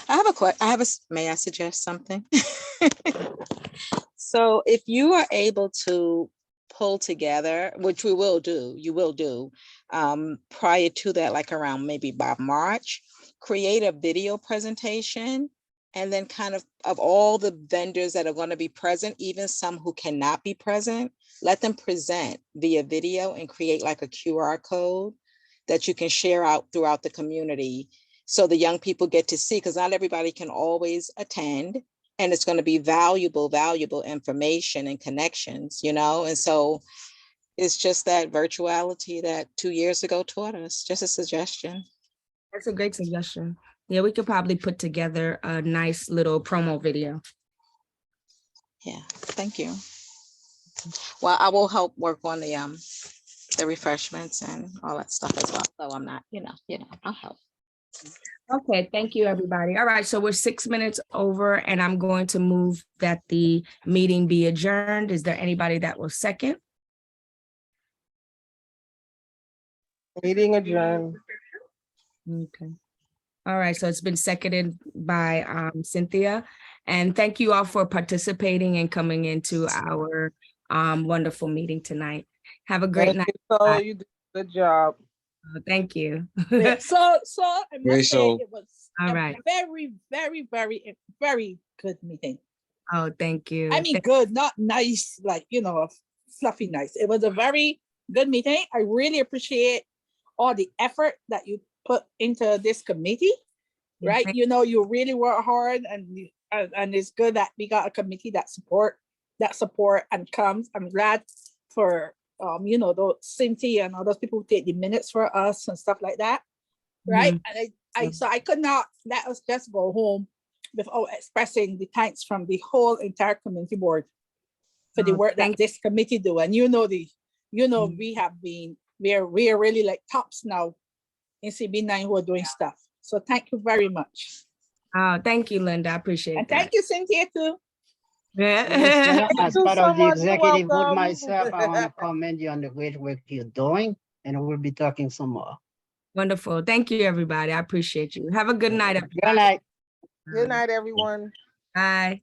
May I suggest something? So if you are able to pull together, which you will do prior to that, like around maybe by March, create a video presentation, and then kind of all the vendors that are going to be present, even some who cannot be present, let them present via video and create like a QR code that you can share out throughout the community so the young people get to see, because not everybody can always attend. And it's going to be valuable information and connections, you know? And so it's just that virtuality that 2 years ago taught us. Just a suggestion. That's a great suggestion. Yeah, we could probably put together a nice little promo video. Yeah, thank you. Well, I will help work on the refreshments and all that stuff as well. So I'm not, I'll help. Okay, thank you, everybody. All right, so we're 6 minutes over and I'm going to move that the meeting be adjourned. Is there anybody that will second? Meeting adjourned. Okay. All right, so it's been seconded by Cynthia. And thank you all for participating and coming into our wonderful meeting tonight. Have a great night. So you did a good job. Thank you. Yeah, so I Very must say so. it was All a right. very, very, very, very good meeting. Oh, thank you. I mean, good, not nice, like, fluffy nice. It was a very good meeting. I really appreciate all the effort that you put into this committee, right? You really work hard and it's good that we got a committee that support and comes. I'm glad for, those Cynthia and all those people who take the minutes for us and stuff like that, right? And so I could not let us just go home without expressing the thanks from the whole entire community board for the work that this committee do. And we are really like tops now in CB9 who are doing stuff. So thank you very much. Thank you, Linda. I appreciate And that. thank you, Cynthia, too. Yeah. As part of the executive board myself, I want to commend you on the great work you're doing, and we'll be talking some more. Wonderful. Thank you, everybody. I appreciate you. Have a good night, everybody. Good night. Good night, everyone. Bye.